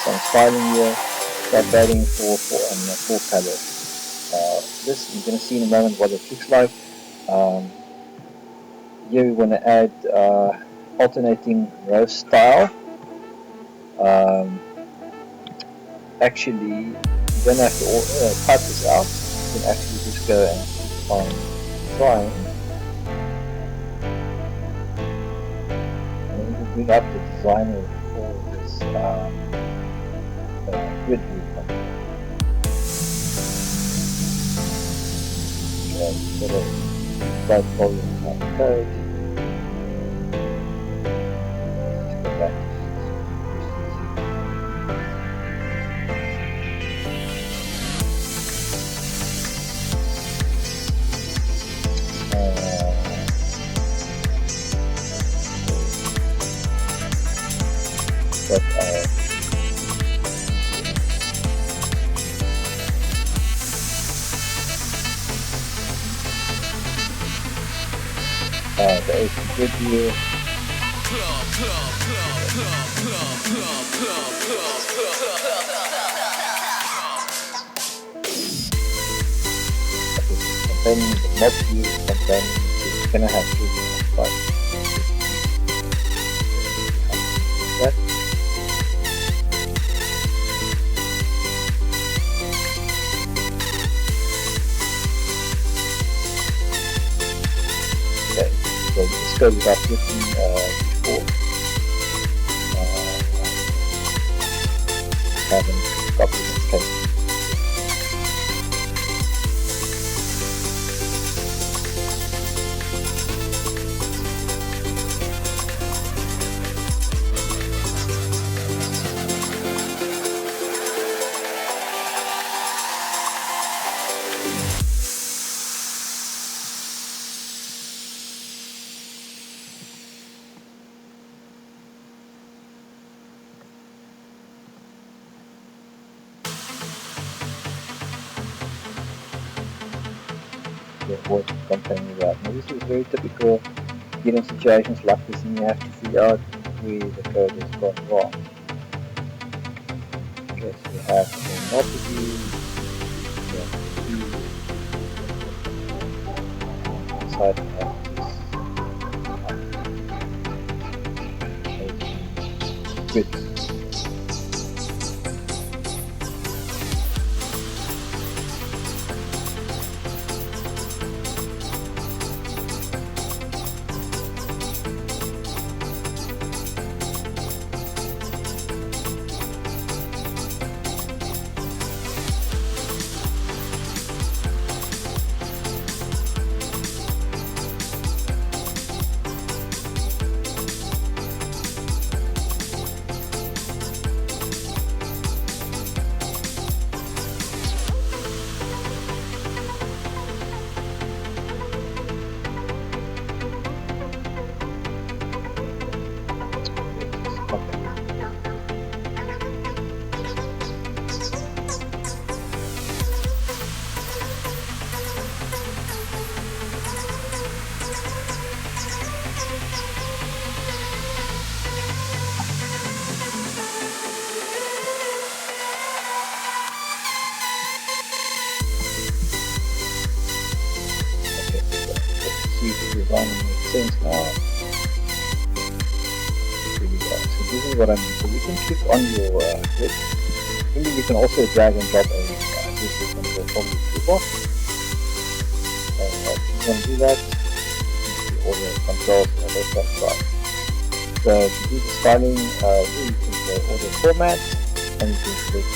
some styling here, updating for colors. This you're going to see in a moment what it looks like. Here we want to add alternating row style. Actually, you don't have to type this out. You can actually just go and click on drawing, and you can bring up the designer for this grid view control. Okay, so the start volume of code. Let's go back. The ASP grid view. Containing the mod view, containing it's gonna have to but that. Okay, so this goes without looking before having copied this case. Avoid containing that. Now this is very typical. You get in situations like this and you have to figure out where the code has gone wrong. Okay, so we have a multi-view, inside we have this grid. See if the design makes sense now. Here we go. So this is what I mean. So you can click on your grid. Maybe you can also drag and drop a grid from the toolbox. If you want to do that, you can see all the controls on the left-hand side. So to do the styling, you can play all the formats and you can click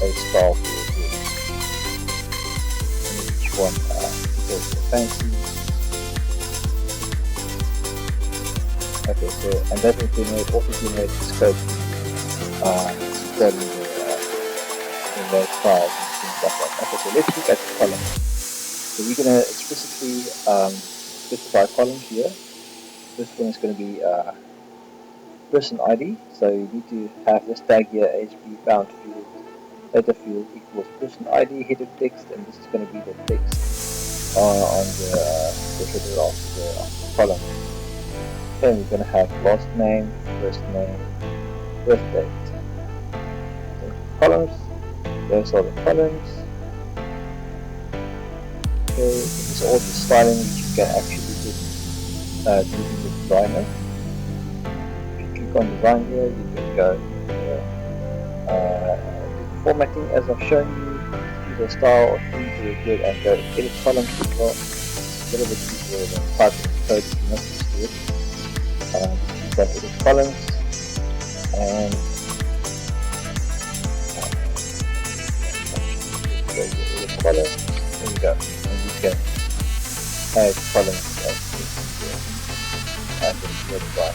a style for your grid. And each one goes to fancy. Okay, so and that will also generate the scope from the red files and things like that. Okay, so let's look at the columns. So we're going to explicitly specify columns here. This one is going to be person ID. So you need to have this tag here, ASP bound field, data field equals person ID, header text, and this is going to be the text on the header of the column. Then we're going to have last name, first name, birth date. So columns, those are the columns. Okay, this is all the styling which you can actually do using the designer. If you click on design here, you can go to formatting as I've shown you, choose a style or theme to your grid and go edit columns as well. It's a little bit easier than typing code if you're not used to it. You can edit columns and edit columns. There you go. And you can add columns as this here. And then you apply.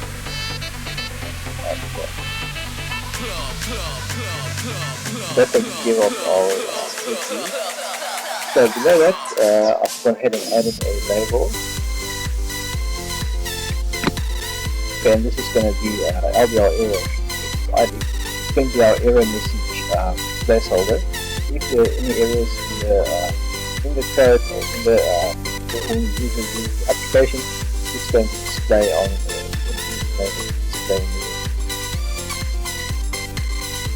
That takes care of our preview. So below that, I've gone ahead and added a label. Okay, and this is going to be LBR error ID. It's going to be our error message placeholder. If there are any errors in the code or in the when you use the application, it's going to display on the display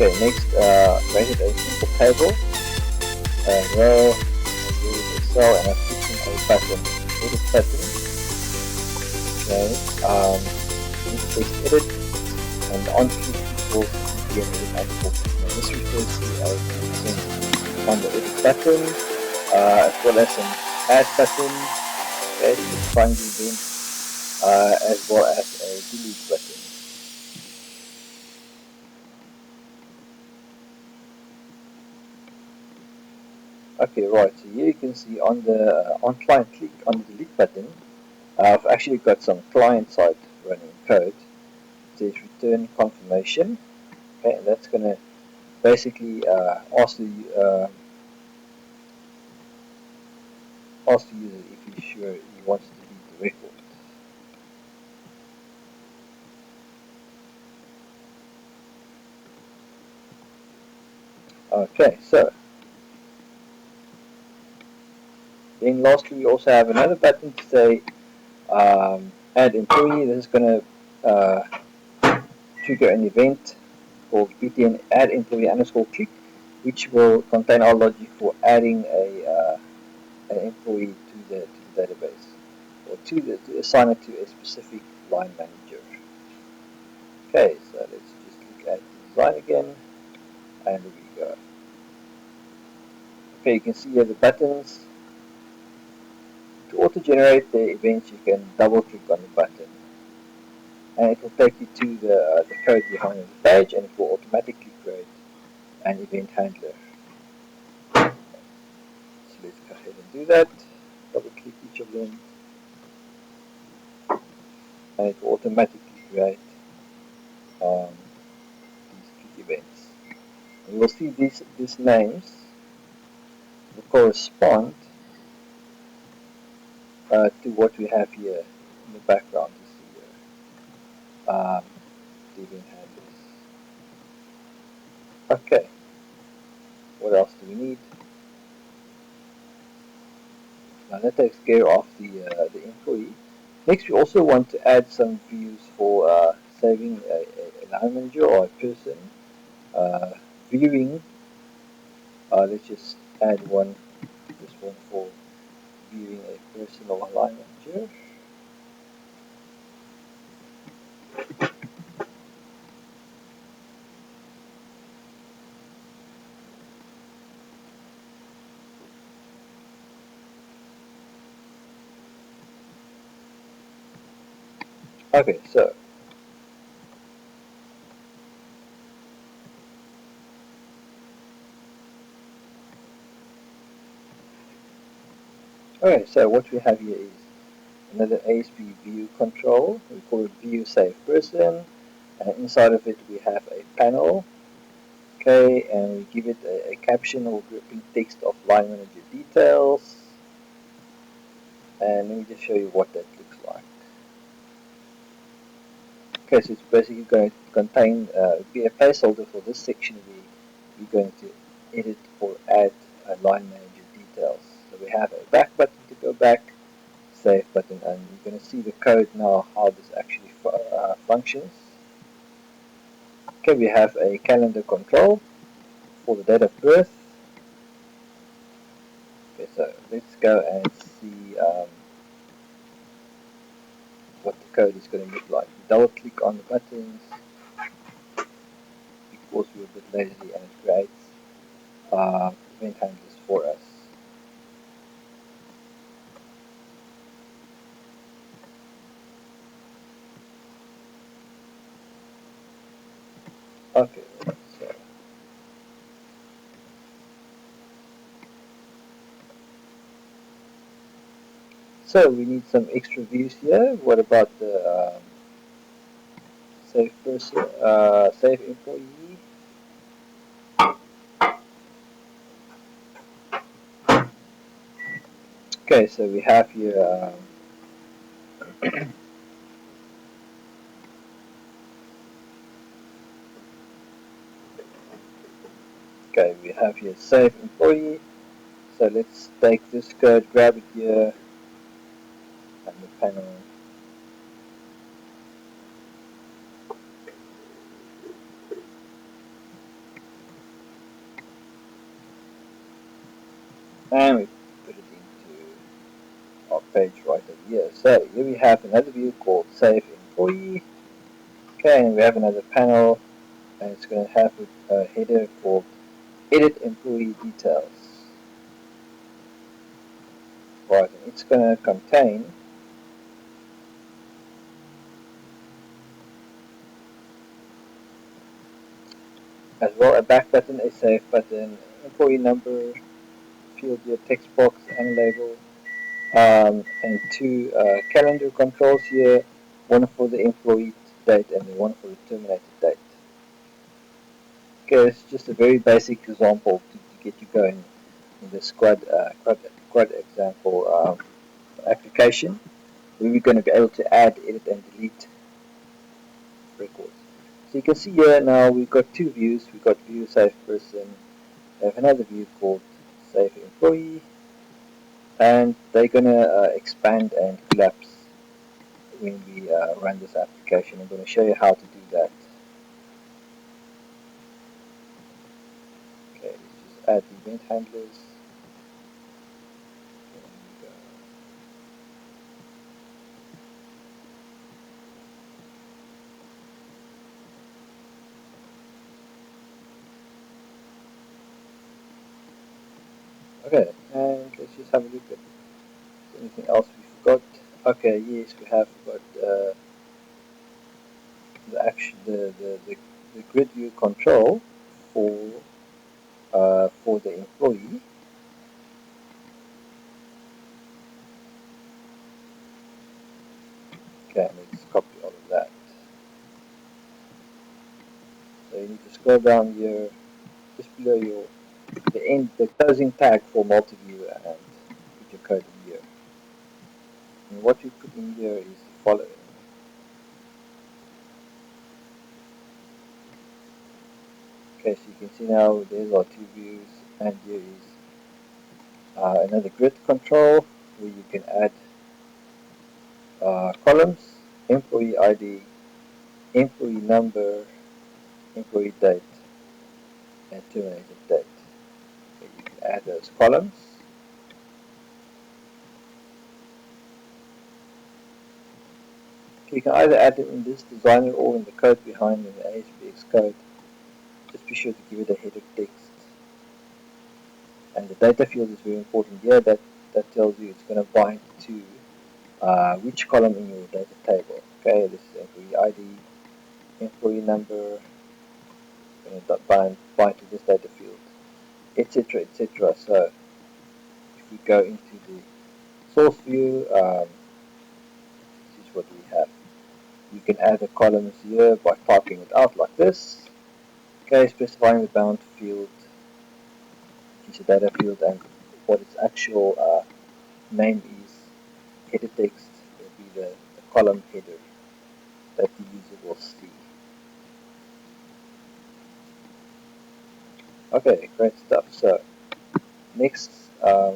Okay, next, created a simple table, a row, a cell, and a fixing a button, edit button. Okay, you need to press edit, and on click equals be an edit output. Now this refers to a event on the edit button, as well as an add button, okay, to find the event, as well as a delete button. Okay, right, so here you can see on the on client click on the delete button, I've actually got some client side running code. It says return confirmation, okay, and that's going to basically ask the user if he's sure he wants to delete the record. Okay, so then lastly we also have another button to say add employee. This is going to trigger an event called btn add employee underscore click, which will contain our logic for adding an employee to the database, or to assign it to a specific line manager. Okay, so let's just look at the design again, and there we go. Okay, you can see here the buttons. To auto-generate the events, you can double-click on the button, and it will take you to the code behind the page, and it will automatically create an event handler. So let's go ahead and do that. Double-click each of them, and it will automatically create these click events. And you will see these names will correspond to what we have here in the background. You see here, the event handlers. Okay, what else do we need? Now that takes care of the employee. Next, we also want to add some views for saving a line manager or a person viewing. Let's just add this one for viewing a person or a line manager. Okay, so what we have here is another ASP view control. We call it view save person, and inside of it we have a panel. Okay, and we give it a caption or gripping text of line manager details. And let me just show you what that looks like. Okay, so it's basically going to contain be a placeholder for this section. We're going to edit or add line manager details. So we have a back button to go back, save button, and you're going to see the code now how this actually functions. Okay, we have a calendar control for the date of birth. Okay, so let's go and see what the code is going to look like. Double click on the buttons because we're a bit lazy, and it creates event handlers for us. Okay, so we need some extra views here. What about the save person, save employee? Okay, so we have here okay, we have here save employee. So let's take this code, grab it here, and the panel. and we put it into our page right over here. So here we have another view called Save Employee. Okay, and we have another panel, and it's going to have a header called Edit Employee Details. Right, and it's going to contain as well a back button, a save button, employee number, field here, text box and label, and two calendar controls here, one for the employee date and then one for the terminated date. Okay, it's just a very basic example to get you going in the squad example application, where we're going to be able to add, edit and delete records. So you can see here now we've got two views. We've got view save person, we have another view called save employee, and they're going to expand and collapse when we run this application. I'm going to show you how to do that. Okay, let's just add the event handlers. Okay, and let's just have a look at anything else we forgot. Okay, yes, we have got the grid view control for the employee. Okay, let's copy all of that. So you need to scroll down here, just below the closing tag for multi-view, and put your code in here. And what you put in here is the following. Okay, so you can see now there's our two views, and here is another grid control where you can add columns, employee ID, employee number, employee date, and terminated date. So you can add those columns. You can either add them in this designer or in the code behind in the ASPX code. Just be sure to give it a header text. And the data field is very important here. That tells you it's going to bind to which column in your data table. Okay, this is employee ID, employee number, going to bind to this data field, etc., etc. So if we go into the source view, this is what we have. You can add the columns here by typing it out like this. Okay, specifying the bound field, which is a data field, and what its actual name is. Header text will be the column header that the user will see. Okay, great stuff. So next, we're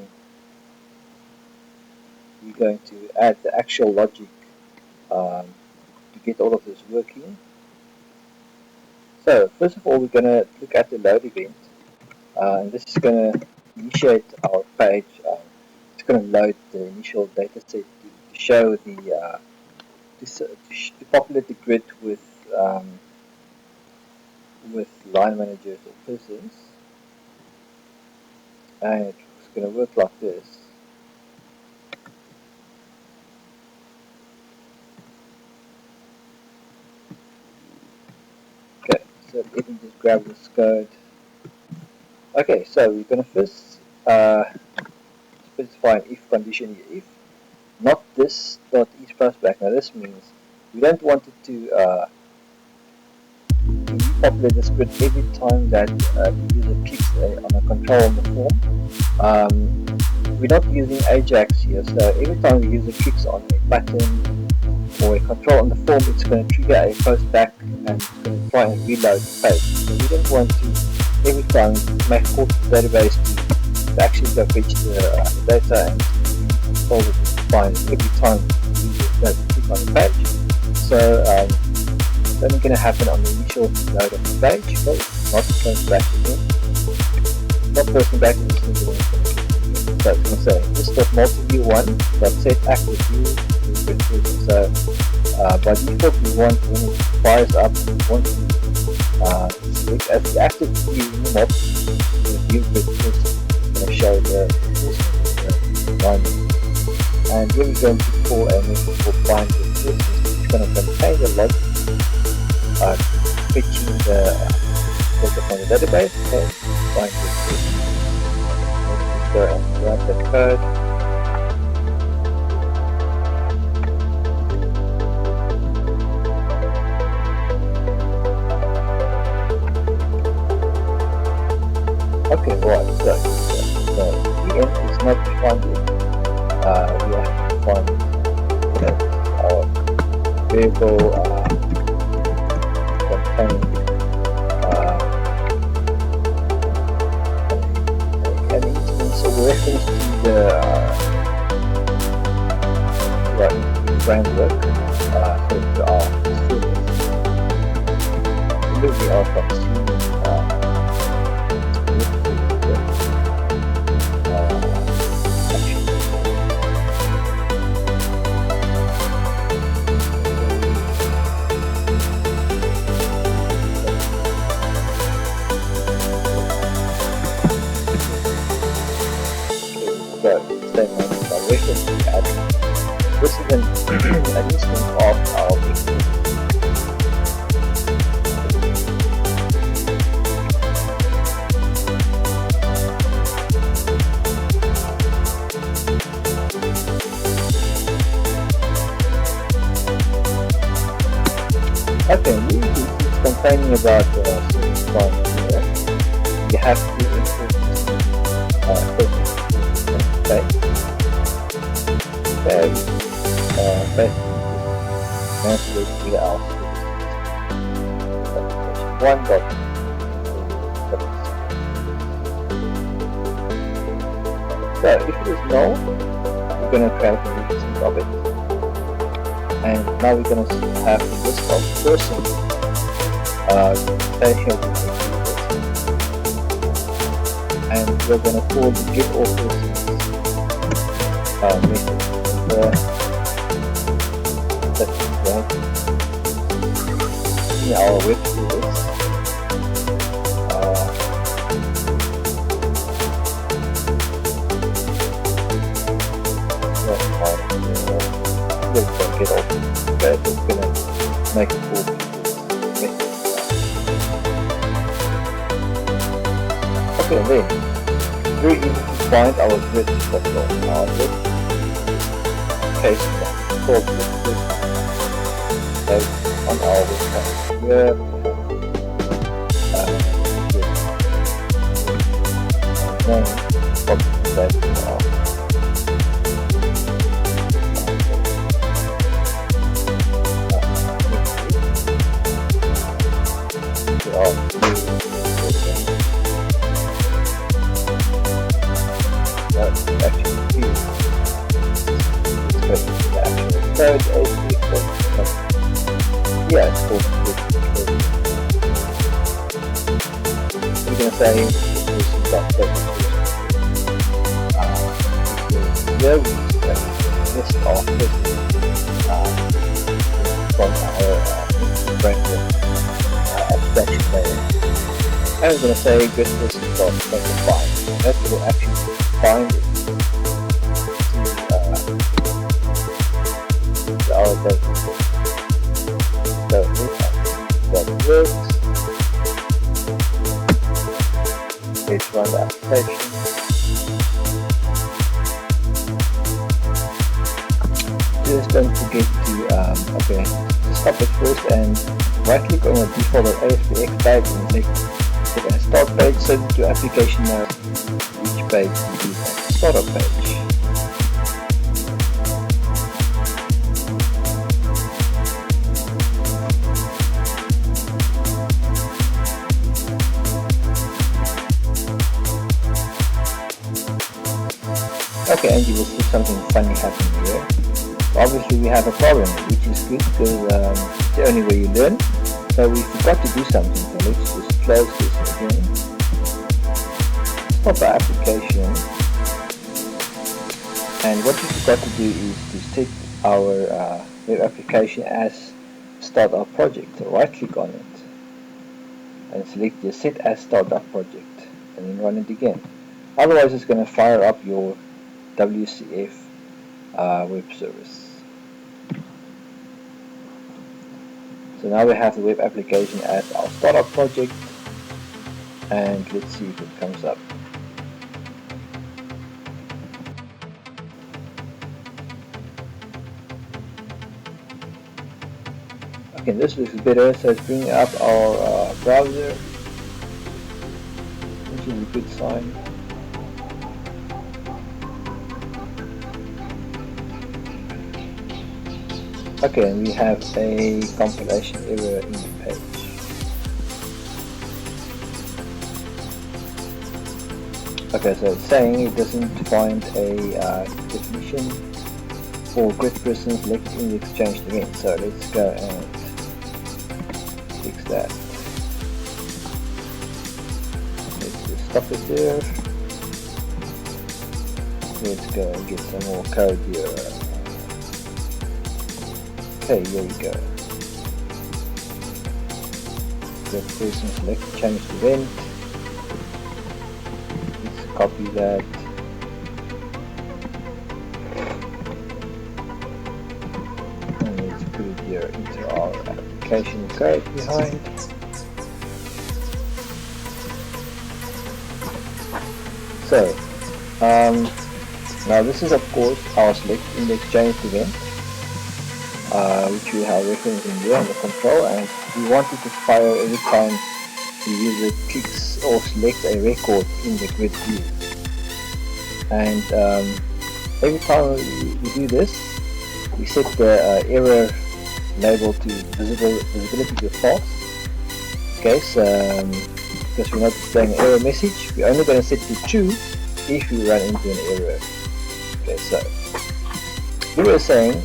going to add the actual logic to get all of this working. So first of all, we're going to look at the load event, and this is going to initiate our page. It's going to load the initial data set to show the to populate the grid with line managers or persons, and it's going to work like this. Okay, so let me just grab this code. Okay, so we're going to first specify an if condition here. If not this dot each plus back. Now this means we don't want it to populate the grid every time that the user clicks on a control on the form. We're not using Ajax here, so every time the user clicks on a button or a control on the form, it's going to trigger a post back and it's going to try and reload the page. So we don't want to every time make a call to the database to actually go fetch the data and solve it fine every time the user does click on the page. So it's only going to happen on the initial load of the page. Okay, not going back again. Not posting back in the single one. So it's going to say list.multi-view 1 dot set active view. So by default we want, when it fires up, we want to select as the active view mob, the view grid first going to show the alignment. And here we're going to call a method called find with persons, which is going to contain the log fetching the filter from the database. So find with persons. Let's go and run the code. Okay, right, so EN is not defined yet. We have to find our variable containing an instance of reference to the framework, so to our service. We are from C. This is an instance of our vector. Okay, it's complaining about service point here. You have to import translate via our one dot. So if it is no, we're going to create a new instance of it, and now we're going to have the list of persons and we're going to call the get all persons method. That's right. In our web service, get off that is going to make it all method. Okay, then very easy to find our grid control. Our grid case called grid on our website here. Name, copy that code as yeah, it's called we're going to say here we list of from our framework abstraction layer, and we're going to say good list.specify. That will actually find it to our data. So that works. Let's run the application. Just don't forget to okay, stop it first and right click on your default ASPX page and click on start page, set it to application mode. Which page you do startup page. Okay, and you will see something funny happening here. Obviously we have a problem, which is good because it's the only way you learn. So we forgot to do something, so let's just close this again. Stop our application. And what we forgot to do is to set our web application as startup project. So right click on it and select the set as startup project and then run it again. Otherwise it's going to fire up your WCF web service. So now we have the web application as our startup project, and let's see if it comes up. Okay, this looks better, so it's bringing up our browser, which is a good sign. Okay, and we have a compilation error in the page. Okay, so it's saying it doesn't find a definition for grid person selected in the exchange event. So let's go and fix that. Let's just stop it there. Let's go and get some more code here. Okay, here we go. Grid person select change event. Let's copy that. And let's put it here into our application code behind. So, now this is of course our select index changed event, which we have referenced in there under control, and we want it to fire every time the user clicks or selects a record in the grid view. And every time we do this, we set the error label to visibility to false. Okay, so because we're not displaying an error message, we're only going to set to true if we run into an error. Okay, so we were saying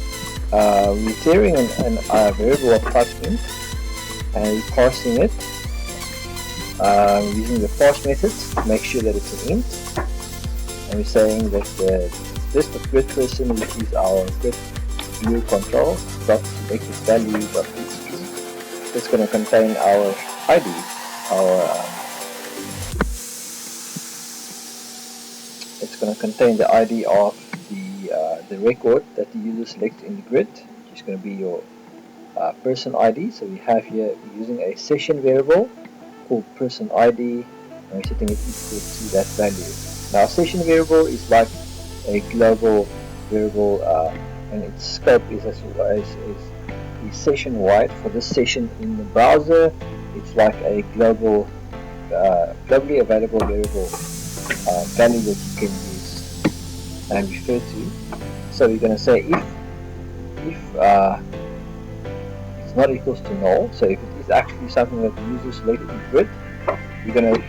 we're clearing a variable of type int and we're parsing it using the parse method to make sure that it's an int, and we're saying that the list of grid person, which is our grid view control dot selected value dot ASP, is going to contain our ID, it's going to contain the ID of the record that the user selects in the grid, which is going to be your person ID. So we have here using a session variable called person ID, and we're setting it equal to that value. Now session variable is like a global variable, and its scope is session wide. For this session in the browser, it's like a globally available variable value that you can use and refer to. So we're going to say if it's not equals to null, so if it is actually something that the user selected in the grid, we're going to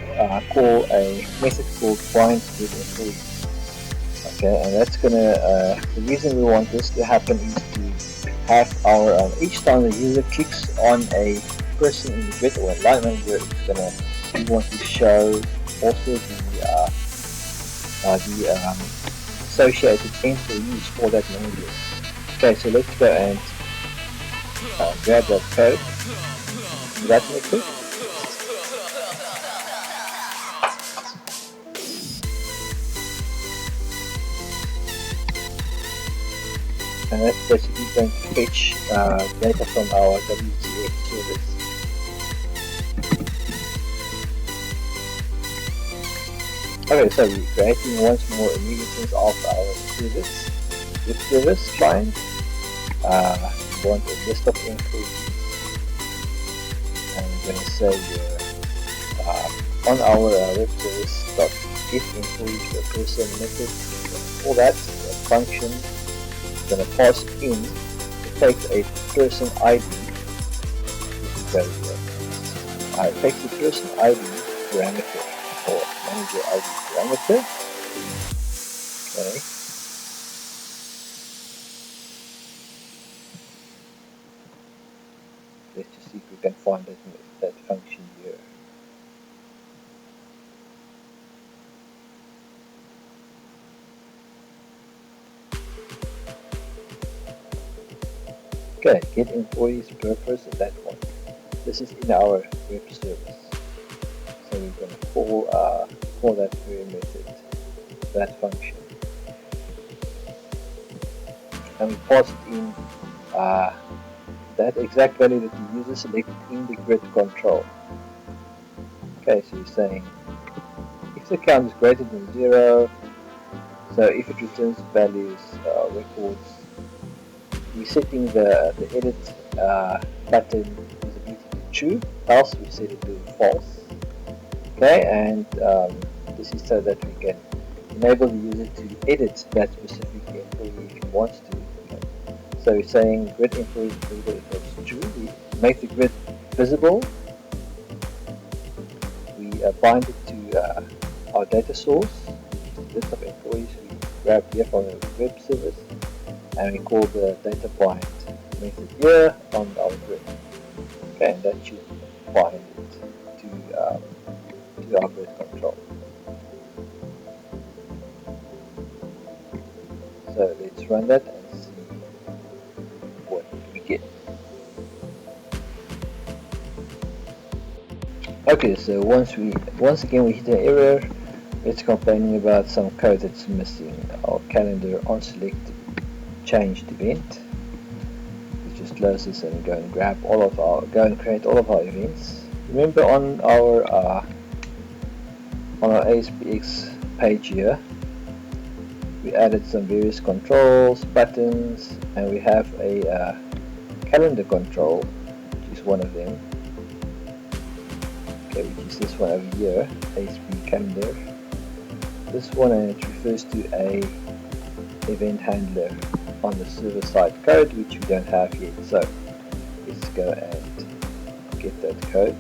call a method called bind grid employee. Okay, and that's going to the reason we want this to happen is to have our each time the user clicks on a person in the grid or a line manager, it's going to, we want to show also the associated employees for that manager. Okay, so let's go and grab that code. Does that make sense? And that's basically going to fetch data from our WCF service. Okay, so we're creating once more a new instance of our service. With service client, we want a list of employees, and we're going to say here on our web service dot get employees per person method. All that function is going to pass in to take a person ID. This is very good. It takes the person ID parameter or manager ID parameter. Okay. Let's just see if we can find that function here. Okay, get employees per person, that one. This is in our web service. So we're going to call that query method, that function. And we pass it in that exact value that the user selected in the grid control. Okay, so you're saying if the count is greater than 0, so if it returns values, records, we're setting the edit button visibility to true, else we set it to false. Okay, and this is so that we can enable the user to edit that specific employee if he wants to. Okay. So we're saying grid employee visible equals true. We make the grid visible. We bind it to our data source, which is the list of employees we grabbed here from the web service, and we call the data bind method here on our grid. Okay, and that should bind it to our grid control. So let's run that and see what we get. Okay, so once again we hit an error. It's complaining about some code that's missing. Our calendar on selected changed event. We just close this and go and create all of our events. Remember on our ASPX page here, we added some various controls, buttons, and we have a calendar control, which is one of them. Okay, which is this one over here, ASP calendar. This one, and it refers to a event handler on the server side code, which we don't have yet. So let's go and get that code.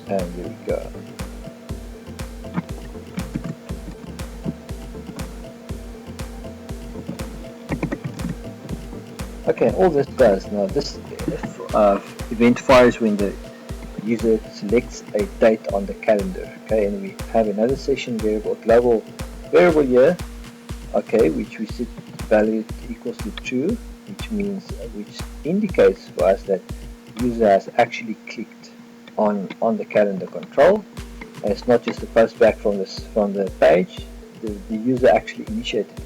And here we go. Okay, all this does now, this event fires when the user selects a date on the calendar. Okay, and we have another session variable, global variable here. Okay, which we set value equals to true, which indicates for us that user has actually clicked on the calendar control. And it's not just a post back from the page. The user actually initiated it.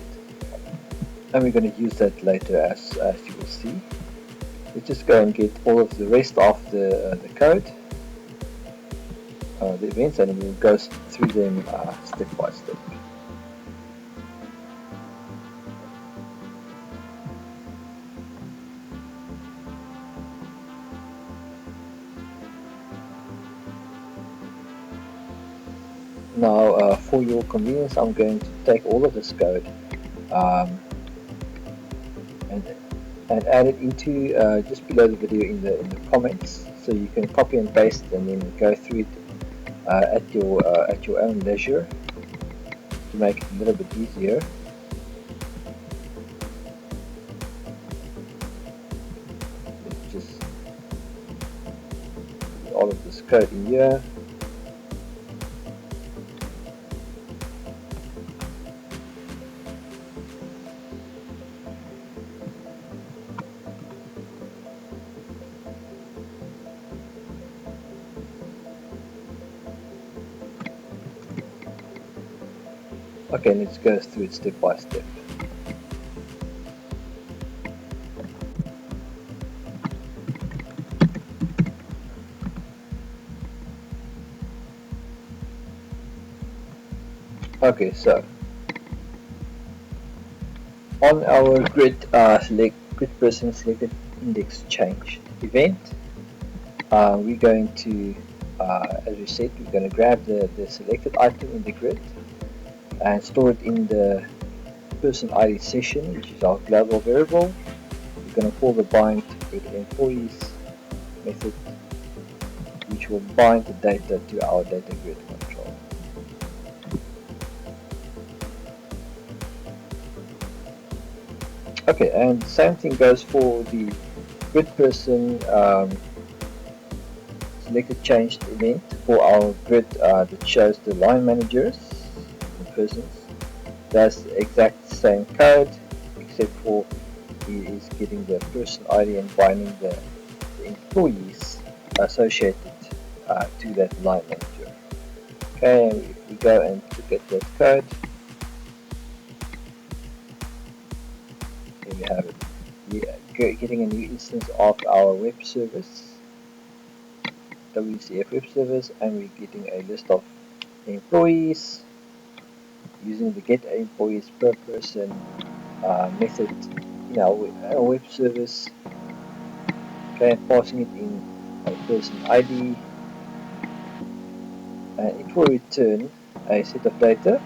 And we're going to use that later, as you will see. Let's just go and get all of the rest of the code, the events, and we'll go through them step by step. Now, for your convenience, I'm going to take all of this code and add it into just below the video in the comments, so you can copy and paste and then go through it at your own leisure to make it a little bit easier. Let's just put all of this code in here. Okay, let's go through it step by step. Okay, so on our grid person selected index change event, we're going to, as we said, we're going to grab the selected item in the grid and store it in the person ID session, which is our global variable. We're going to call the bind with employees method, which will bind the data to our data grid control. Okay, and the same thing goes for the grid person selected changed event for our grid that shows the line managers, the persons. does the exact same code, except for he is getting the person ID and binding the employees associated to that line manager. Okay, and if we go and look at that code, here we have it. We are getting a new instance of our web service, WCF Web Service, and we're getting a list of employees using the get employees per person method in our web service. Okay, and passing it in a person ID, and it will return a set of data.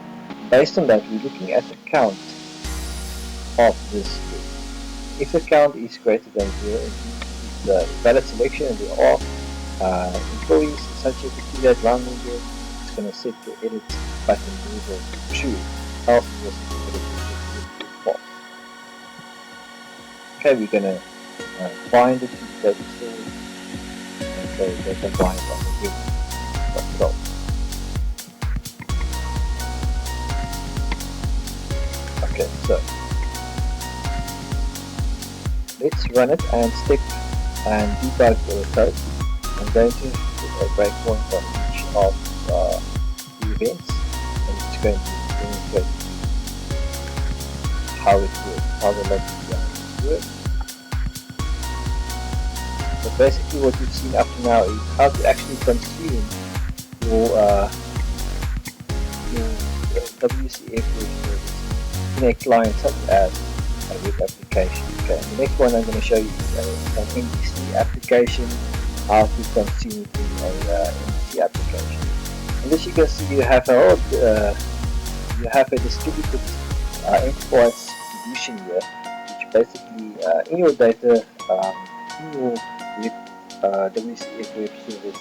Based on that, we're looking at the count of this group. If the count is greater than 0, it's a valid selection and there are employees associated to that line manager, it's going to set the edit button level to true, else it will set the edit to false. Okay, we're going to bind it to the data source, and so data bind on the group.result. Okay, so let's run it and step and debug the code. I'm going to put a breakpoint on each of the events, and it's going to demonstrate how it works, how the logic works. So basically what you've seen up to now is how to actually consume your WCF web service in a client such as a web application. Okay, and the next one I'm going to show you is an MVC application, how to consume it in a MVC application. And as you can see, you have a distributed enterprise distribution here, which basically in your data, in your WCF web service,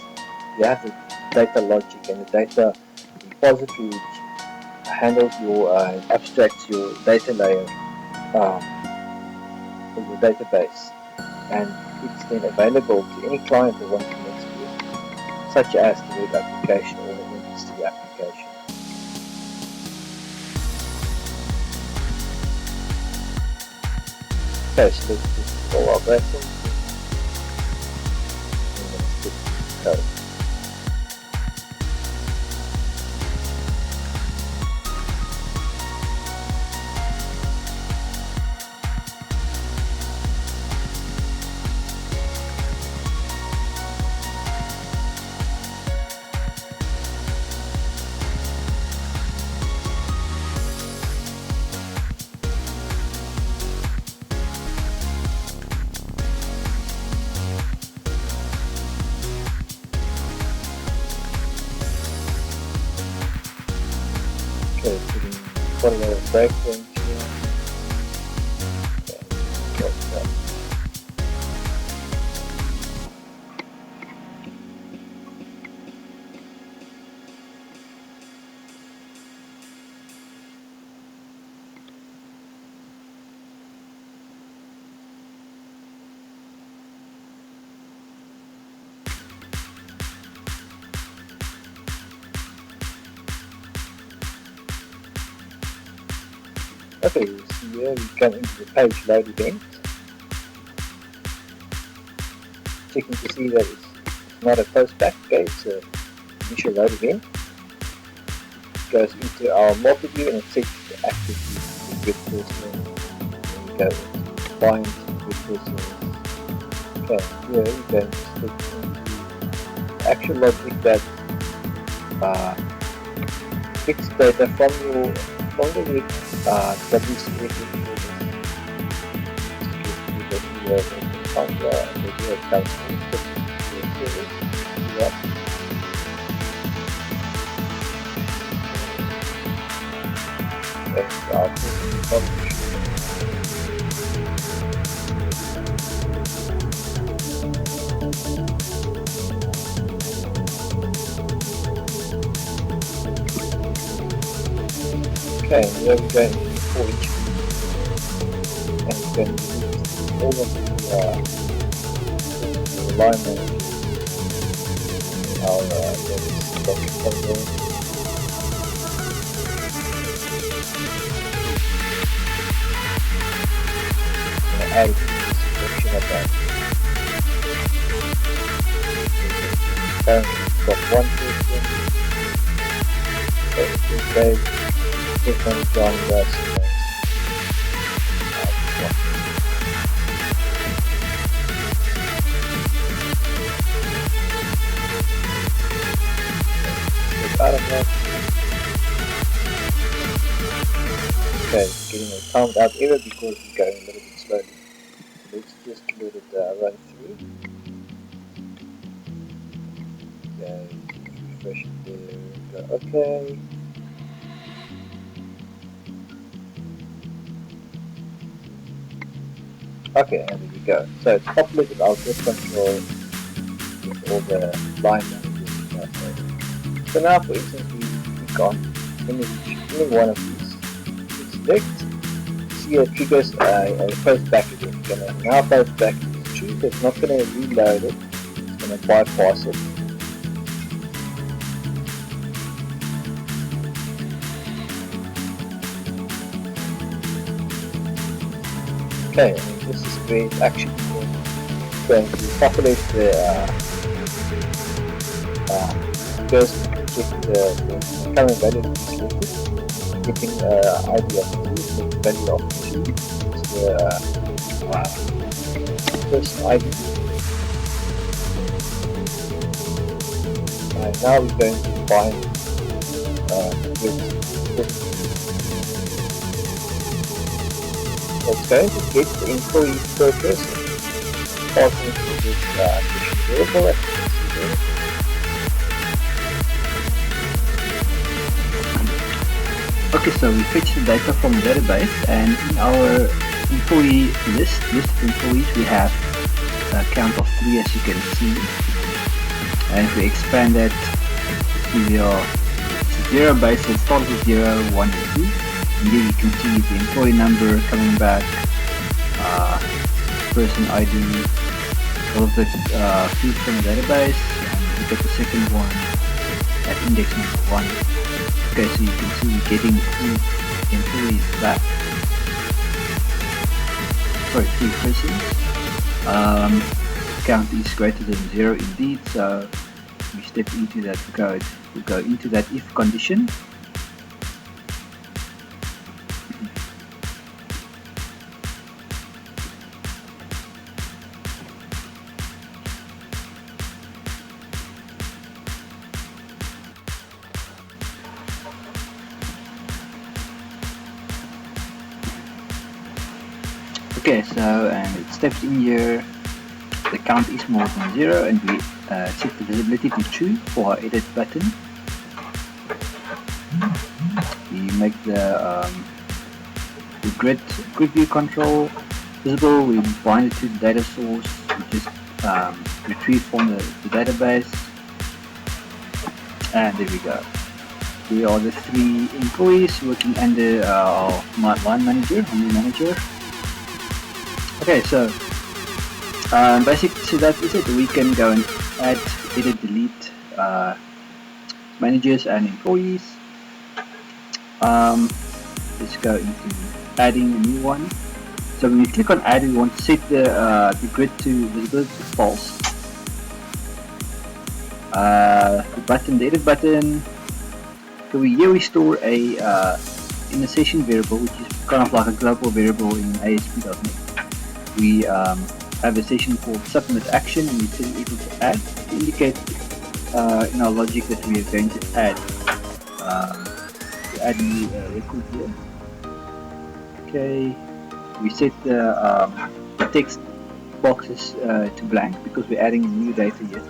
you have the data logic and the data repository which handles your abstracts your data layer for your database, and it's then available to any client that wants to connect to it, such as the web application or the MVC application. Okay, so let's just follow our reference and let's put code. Okay, putting a breakpoint here. Okay, okay, you see here we come into the page load event, checking to see that it's not a post back, okay, it's an initial load event. It goes into our multi-view and it sets the active use with person, and we go into bind with person. Okay, here we're going to step into the actual logic that gets data from the web WCF service. On the video comes to the service. Yep. That's our publish. Okay, and here we're going to for each and we're going to use all of the alignment, our logic control. add it to the selection of that. Currently we've got one person. Okay, different John Russell. Out of that. Okay, getting a timed out error because we're going a little bit slowly. So let's just let it run through. Okay, refresh it there. Go okay. Okay, and there we go. So it's populated our grid control with all the line managers. So now, for instance, we click on any one of these. We select. See it triggers a post package. It's going to now post package is true, so it's not going to reload it. It's going to bypass it. Okay, and this is where it's actually going to populate the first check the current value that is selected, getting ID of 2, the value of 2 is the person ID. And now we're going to find with so it's going to get the employee per person, passing through this variable. Okay, so we fetch the data from the database, and in our employee list of employees, we have a count of 3, as you can see. And if we expand that to your 0 base, it starts with 0, 1, and 2. And here you can see the employee number coming back, person ID, all of the fields from the database, and look at the second one at index number 1. Okay, so you can see we're getting 3 employees back. Sorry, 3 persons. Count is greater than 0 indeed, so we step into that code. We go into that if condition. Okay, so and it steps in here, the count is more than 0, and we set the visibility to true for our edit button. We make the grid view control visible, we bind it to the data source, we just retrieve from the database, and there we go. We are the 3 employees working under our line manager, manager. Okay, so basically, so that is it. We can go and add, edit, delete managers and employees. Let's go into adding a new one. So when you click on add, we want to set the grid to visibility to false. The button, the edit button. So here we store a in a session variable, which is kind of like a global variable in ASP.NET. We have a session called submit action, and we're able to add to indicate in our logic that we are going to add new record here. Okay, we set the text boxes to blank because we're adding new data here.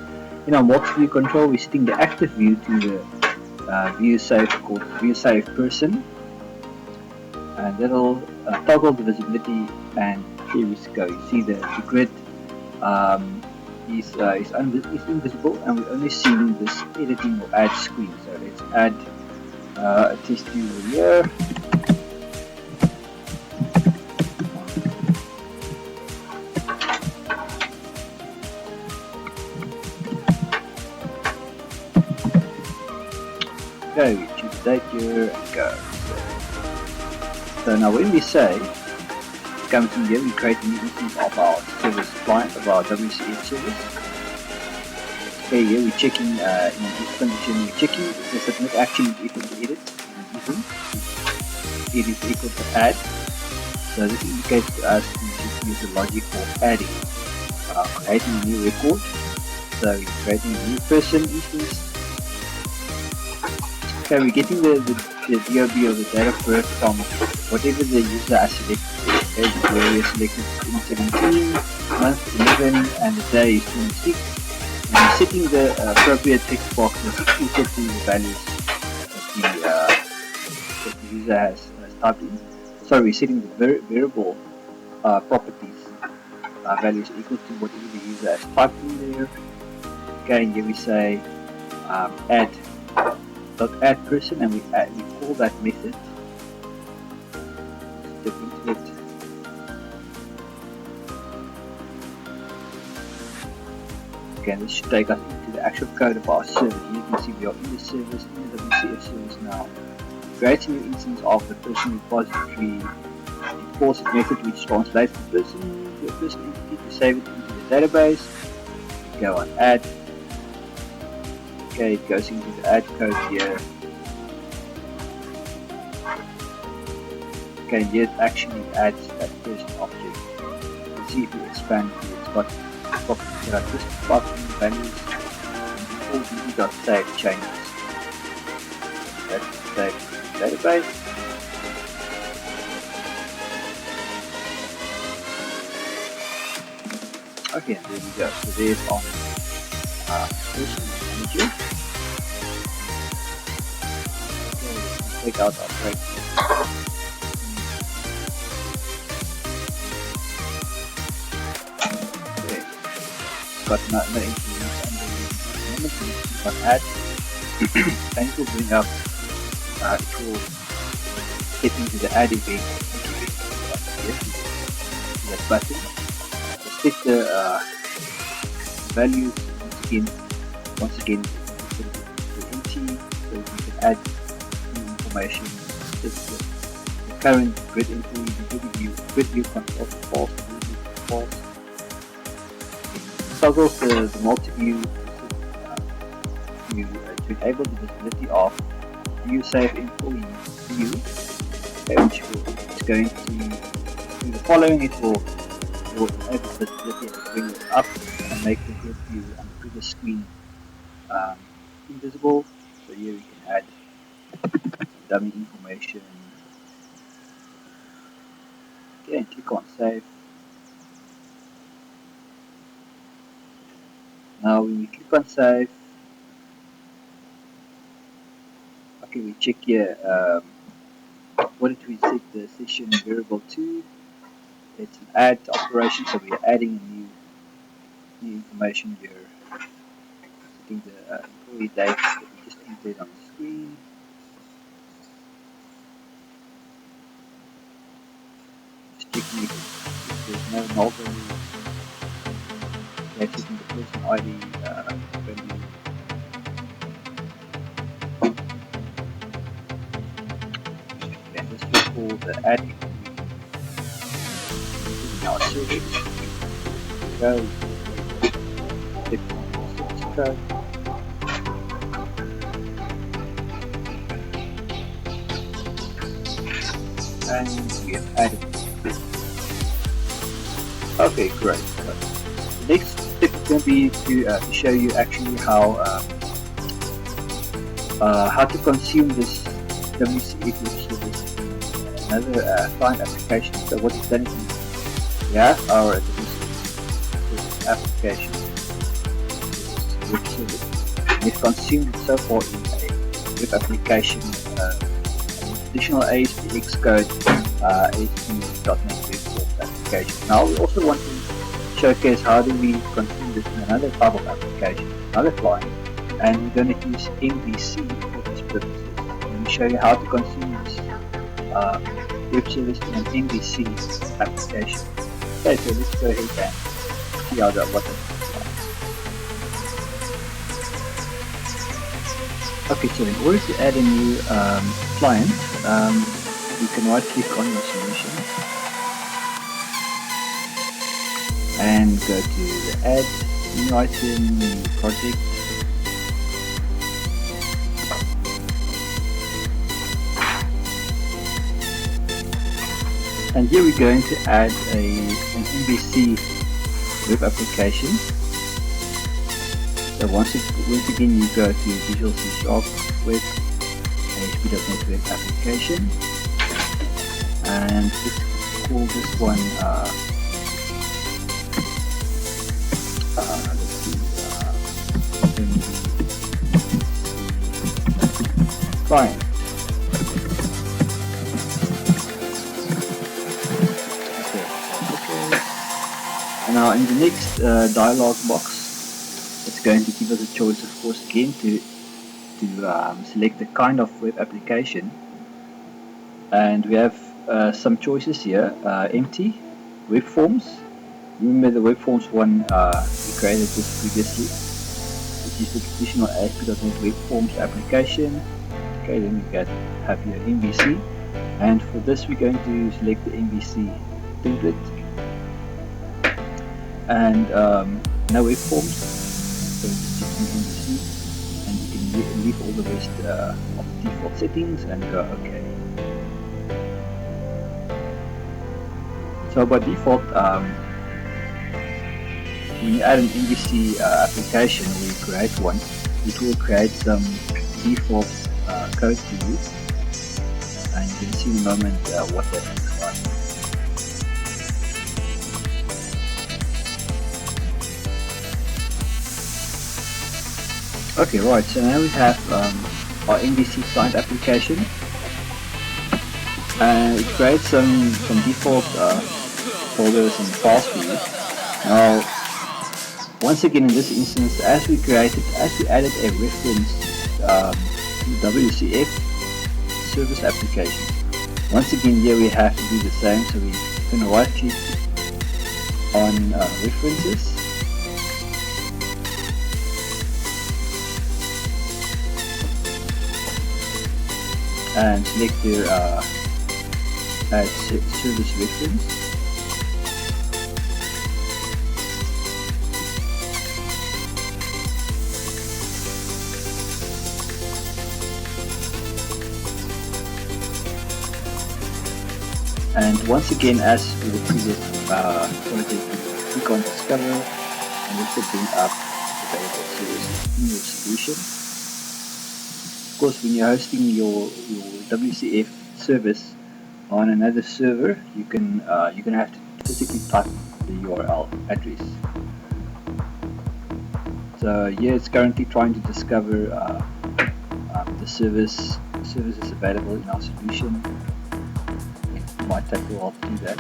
In our box view control, we're setting the active view to the view save called view save person, and that'll toggle the visibility. And here we go. You see the grid is invisible, and we're only seeing this editing or add screen. So let's add a test view here. Okay, we choose date here and go. So now when we say come in here, we create a new instance of our service client, of our WCF service. Okay, here we're checking in this condition, we're checking if the submit action is equal to edit, and it is equal to add. So this indicates to us we should use the logic for adding, creating a new record. So we're creating a new person instance. Okay, we're getting the DOB or the date of birth from whatever the user has selected. Okay, where we selected in 17, month 11, and the day is 26. And we're setting the appropriate text boxes equal to the values that the user has typed in. So we're setting the variable properties values equal to whatever the user has typed in there. Okay, and here we say add person, and we call that method. Step into it. Okay, this should take us into the actual code of our service. You can see we are in the service, in the WCF service now. Create a new instance of the person repository. It calls a method which translates the person to a person entity to save it into the database. Go on add. Okay, it goes into the add code here. Okay, here it actually adds that person object. Let's see if we expand it. It's got properties like this, property values, and all dd.save changes. That's the database. Okay, there we go. So there's on person manager. Okay, let's take out our break. Okay, got no information under the but add. And it will bring up. It will get into the add event. That button. Set the values once again the empty, so you can add new information. The current grid entry, the grid view control false, false. Toggle the multi-view to enable the visibility of view save employee view, which is going to do the following. It will enable visibility and bring it up and make the grid view on the previous screen invisible. So here we can add dummy information. Okay, and click on save. Now when we click on save, okay, we check here what did we set the session variable to. It's an add operation, so we are adding a new information here. Setting the employee date that we just entered on the screen. Just checking if there's no null value. Okay, setting the person ID value. And this will call the add employee. Our service. Go. Click on the code. And we have added this. Okay, great. So the next step is going to be to show you actually how to consume this WCF service in another client application. So what is done is we have our WCF application, which we've consumed so far in a web application, additional ASP code, ASP.NET Web Forms application. Now we also want to showcase how do we consume this in another type of application, another client, and we're going to use MVC for this purposes. Let me show you how to consume this web service in an MVC application. Okay, so let's go ahead and see how that works. Okay, so in order to add a new client, you can right click on your solution and go to the add new item, new project. And here we're going to add an MVC web application. So once again you go to Visual C# web, ASP.NET web application, and let's call this one client. And now in the next dialog box, it's going to give us a choice, of course, again to select the kind of web application, and we have some choices here. Empty, web forms. Remember the web forms one we created this previously, which is the traditional ASP.NET web forms application. Okay, then we have here MVC, and for this we're going to select the MVC template, and no web forms, so just MVC, and you can leave all the rest of the default settings and go OK. So by default, when you add an MVC application or you create one, it will create some default code to you, and you can see in a moment what that looks like. Okay, right, so now we have our MVC client application, and it creates some default folders and files for you. Now, once again in this instance, as we added a reference to WCF Service application. Once again here we have to do the same, so we're going to right click on references, and select your add service reference. And once again, as with the previous project, click on Discover, and this will bring up available service in your solution. Of course, when you're hosting your WCF service on another server, you're gonna have to physically type the URL address. So here it's currently trying to discover the services available in our solution. It might take a while to do that.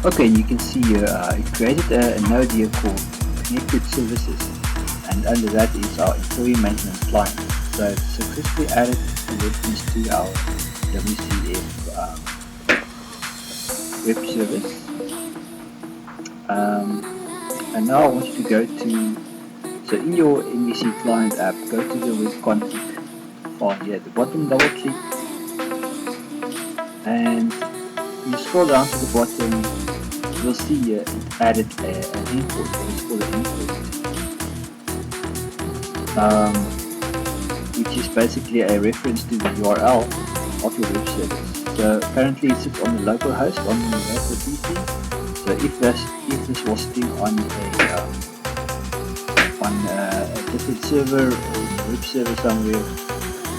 Okay, you can see it created a node here called Connected Services, and under that is our employee maintenance client. So it's successfully added a reference to our WCF web service. And now I want you to go to, so in your MVC client app, go to the web config file here at the bottom, double click, and you scroll down to the bottom. You'll see it added an import, it's called an import, which is basically a reference to the URL of your web service. So currently it sits on the local host on the local PC. So if this was sitting on a different server or a web server somewhere,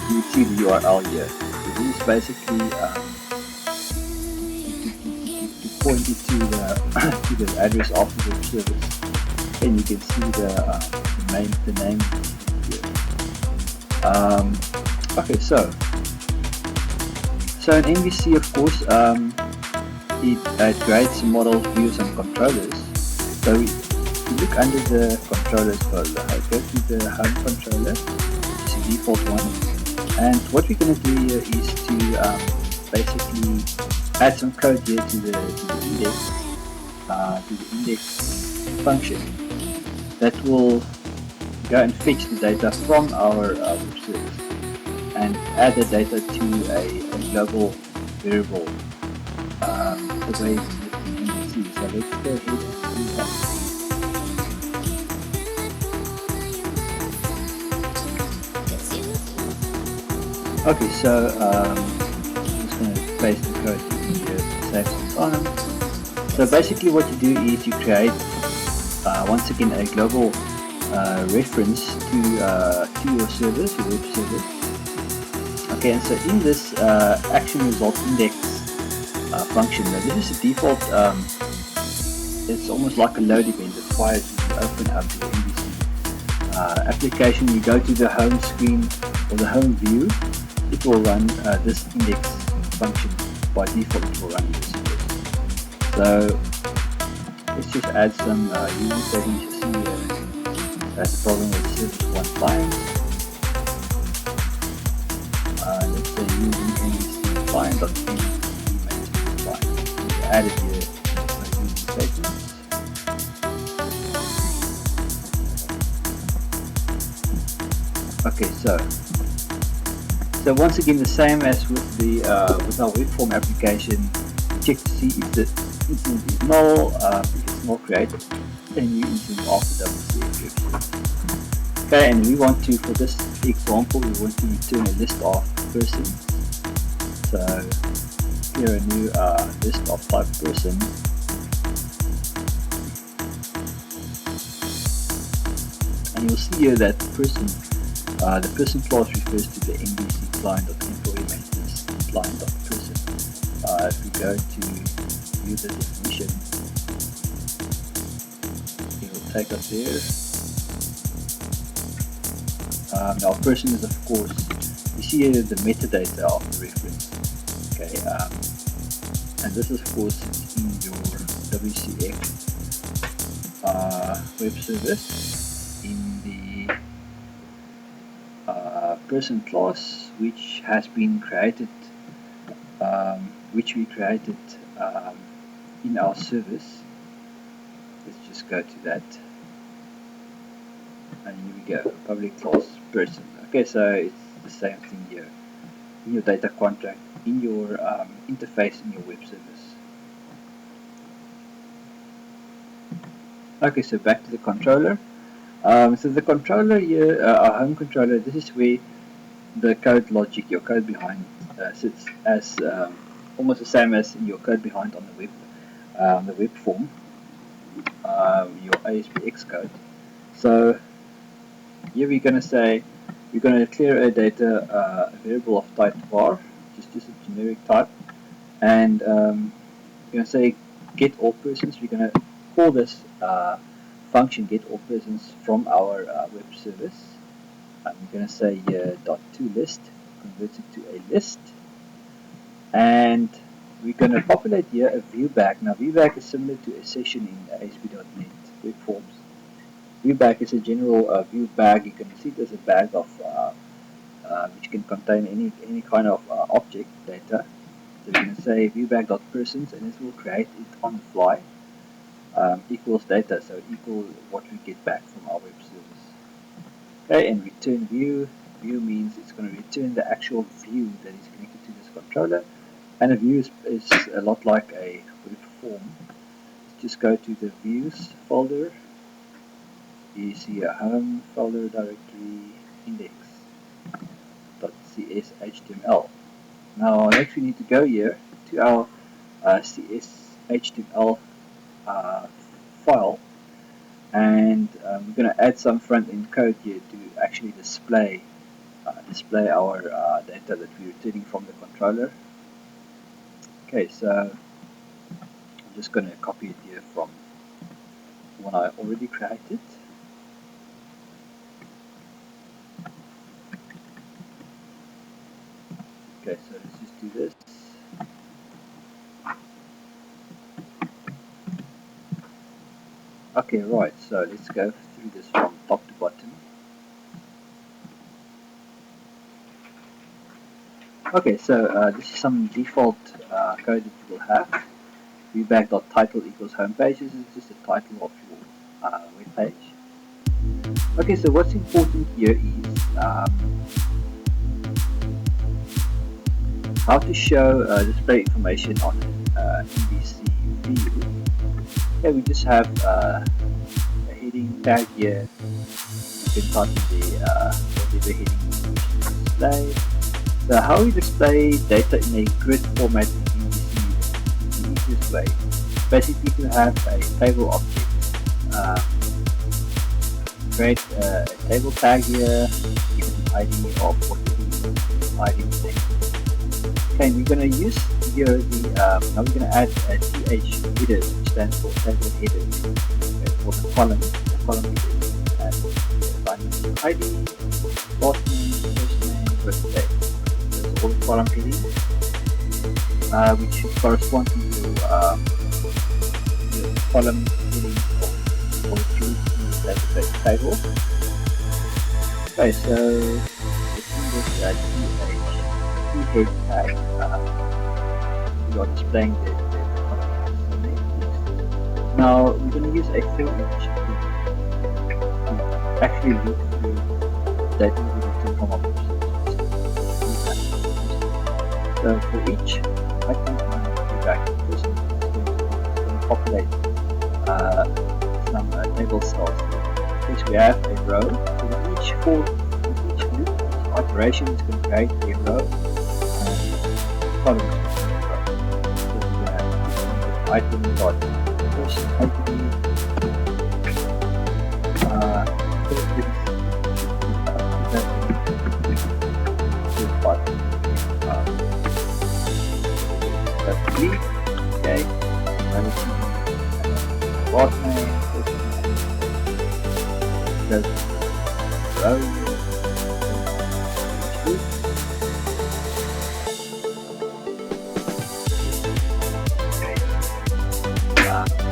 you would see the URL here. So this is basically point you to the address of the web service, and you can see the name here. Okay, so in MVC, of course, it creates models, views, and controllers. So we look under the controllers folder. I go to the home controller, which is the default one. And what we're going to do here is to basically add some code here to the index function that will go and fetch the data from our web service and add the data to a global variable the way we use the MVC. So let's go ahead and do that. Okay, so I'm just going to paste the code in here to save some time. So basically what you do is you create once again a global reference to your service, your web service. Okay, and so in this action result index function, now this is a default, it's almost like a load event that requires you to open up the MVC application. You go to the home screen or the home view, it will run this index function. By default it will run this. So let's just add some user settings. You see that's the problem with service one client. Let's say using MVC client.mvc maintenance client. We added here user statements. Okay, so once again, the same as with the with our web form application, we check to see if the instance is null. If it's not created, a new instance after WCF Service. Okay, and we want to, for this example, we want to return a list of persons. So here a new list of type person. And you'll see here that the person class refers to the MVC client.employee maintenance client.person. If we go to view the definition, it will take us there. Now person is of course, you see here the metadata of the reference. Okay, and this is of course in your WCF web service in the person class, which has been created, which we created in our service. Let's just go to that, and here we go, public class person. Okay, so it's the same thing here in your data contract, in your interface in your web service. Okay, so back to the controller. So the controller here, our home controller, this is where the code logic, your code behind sits as almost the same as your code behind on the web form, your ASPX code. So here we're going to say we're going to declare a data a variable of type var, just a generic type, and we're going to say get all persons. We're going to call this function get all persons from our web service. We're going to say .toList, convert it to a list, and we're going to populate here a viewback. Now viewback is similar to a session in ASP.NET web forms. Viewback is a general view bag. You can see it as a bag of which can contain any kind of object data. So we're going to say viewback.persons, and this will create it on the fly. Equals data, so equal what we get back from our web service. Okay, and return view. View means it's going to return the actual view that is connected to this controller, and a view is a lot like a web form. Let's just go to the views folder. You see a home folder directory index.cshtml. Now next we need to go here to our cshtml file, and we're going to add some front-end code here to actually display our data that we're returning from the controller. Okay, so I'm just going to copy it here from one I already created. Okay, so let's just do this. Okay, right, so let's go through this from top to bottom. Okay, so this is some default code that you will have. Viewback.title equals homepage. This is just the title of your web page. Okay, so what's important here is how to show display information on MVC view. Okay, we just have a heading tag here. You can type in the whatever heading you display. So how we display data in a grid format in MVC is the easiest way. Basically, to have a table object. Create a table tag here, give an ID of whatever ID thing. Okay, we're going to use here the now we're going to add a th header, which stands for table header. Okay, for the column header, and ID, last name, first name, birthday. That's all the column heading, which should correspond to the column heading or field in the database table. Okay, so let's do this head tag. We are displaying the now we're going to use a fill image to actually look through data we return from our website. So for each item on the back, it's going to populate some table cells. Next we have a row. So with each loop, each iteration is going to create a row and column. So we have item dot first item okay, and it's last name, first name, there's row,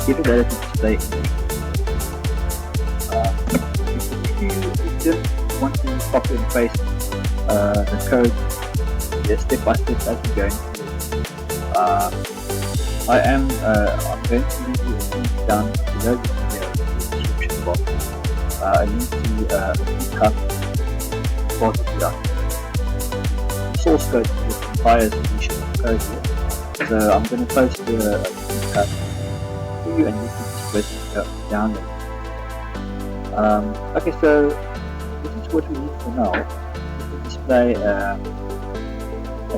give it relative display. If you just want to copy and paste the code step by step as we're going through, I'm going to leave you a link down below this video in the description box. A link to GitHub repository. The source code for this entire solution of code here. So I'm going to post the GitHub for you and you can just download. Okay, so this is what we need for now. We can display a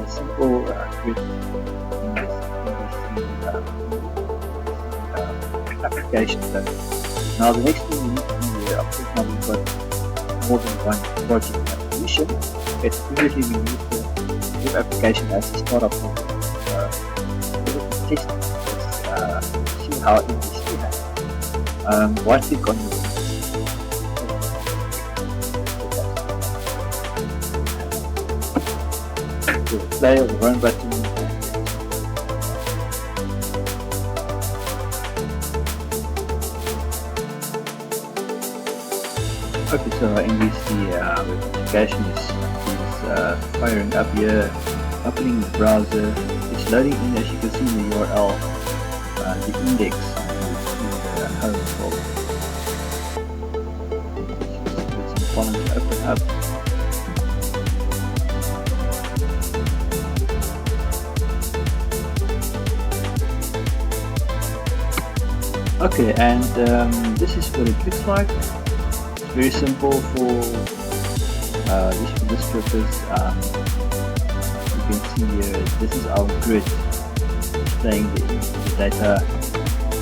simple grid in this application. So now the next thing we need to do here, of course now we've got more than one project solution. Okay, so previously we used the web application as a startup project. Test this, see how MVC has. Right click on your play or the run button. Okay, so MVC web application is firing up here, opening the browser. It's loading in, as you can see in the URL, the index to the home folder. It's important to open up. Okay, and this is what it looks like. It's very simple for this purpose. You can see here, this is our grid displaying the data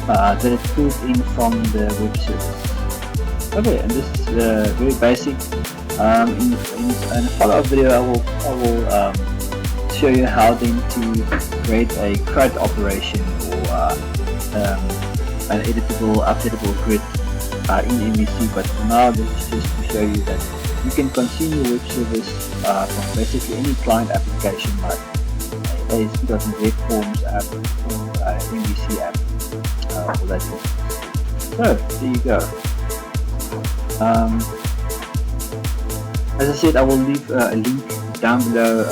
that it pulled in from the web service. Okay, and this is very basic. In a follow-up video, I will show you how then to create a CRUD operation or an editable, updatable grid in MVC, but for now this is just to show you that you can consume your web service from basically any client application like ASP.NET Forms app or MVC app, all that. So there you go. As I said, I will leave a link down below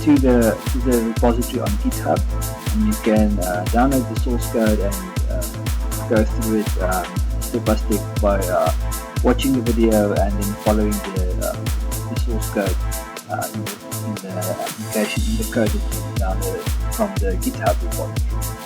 to the repository on GitHub, and you can download the source code and go through it step by step by watching the video and then following the source code in the application, in the code that you downloaded from the GitHub repository.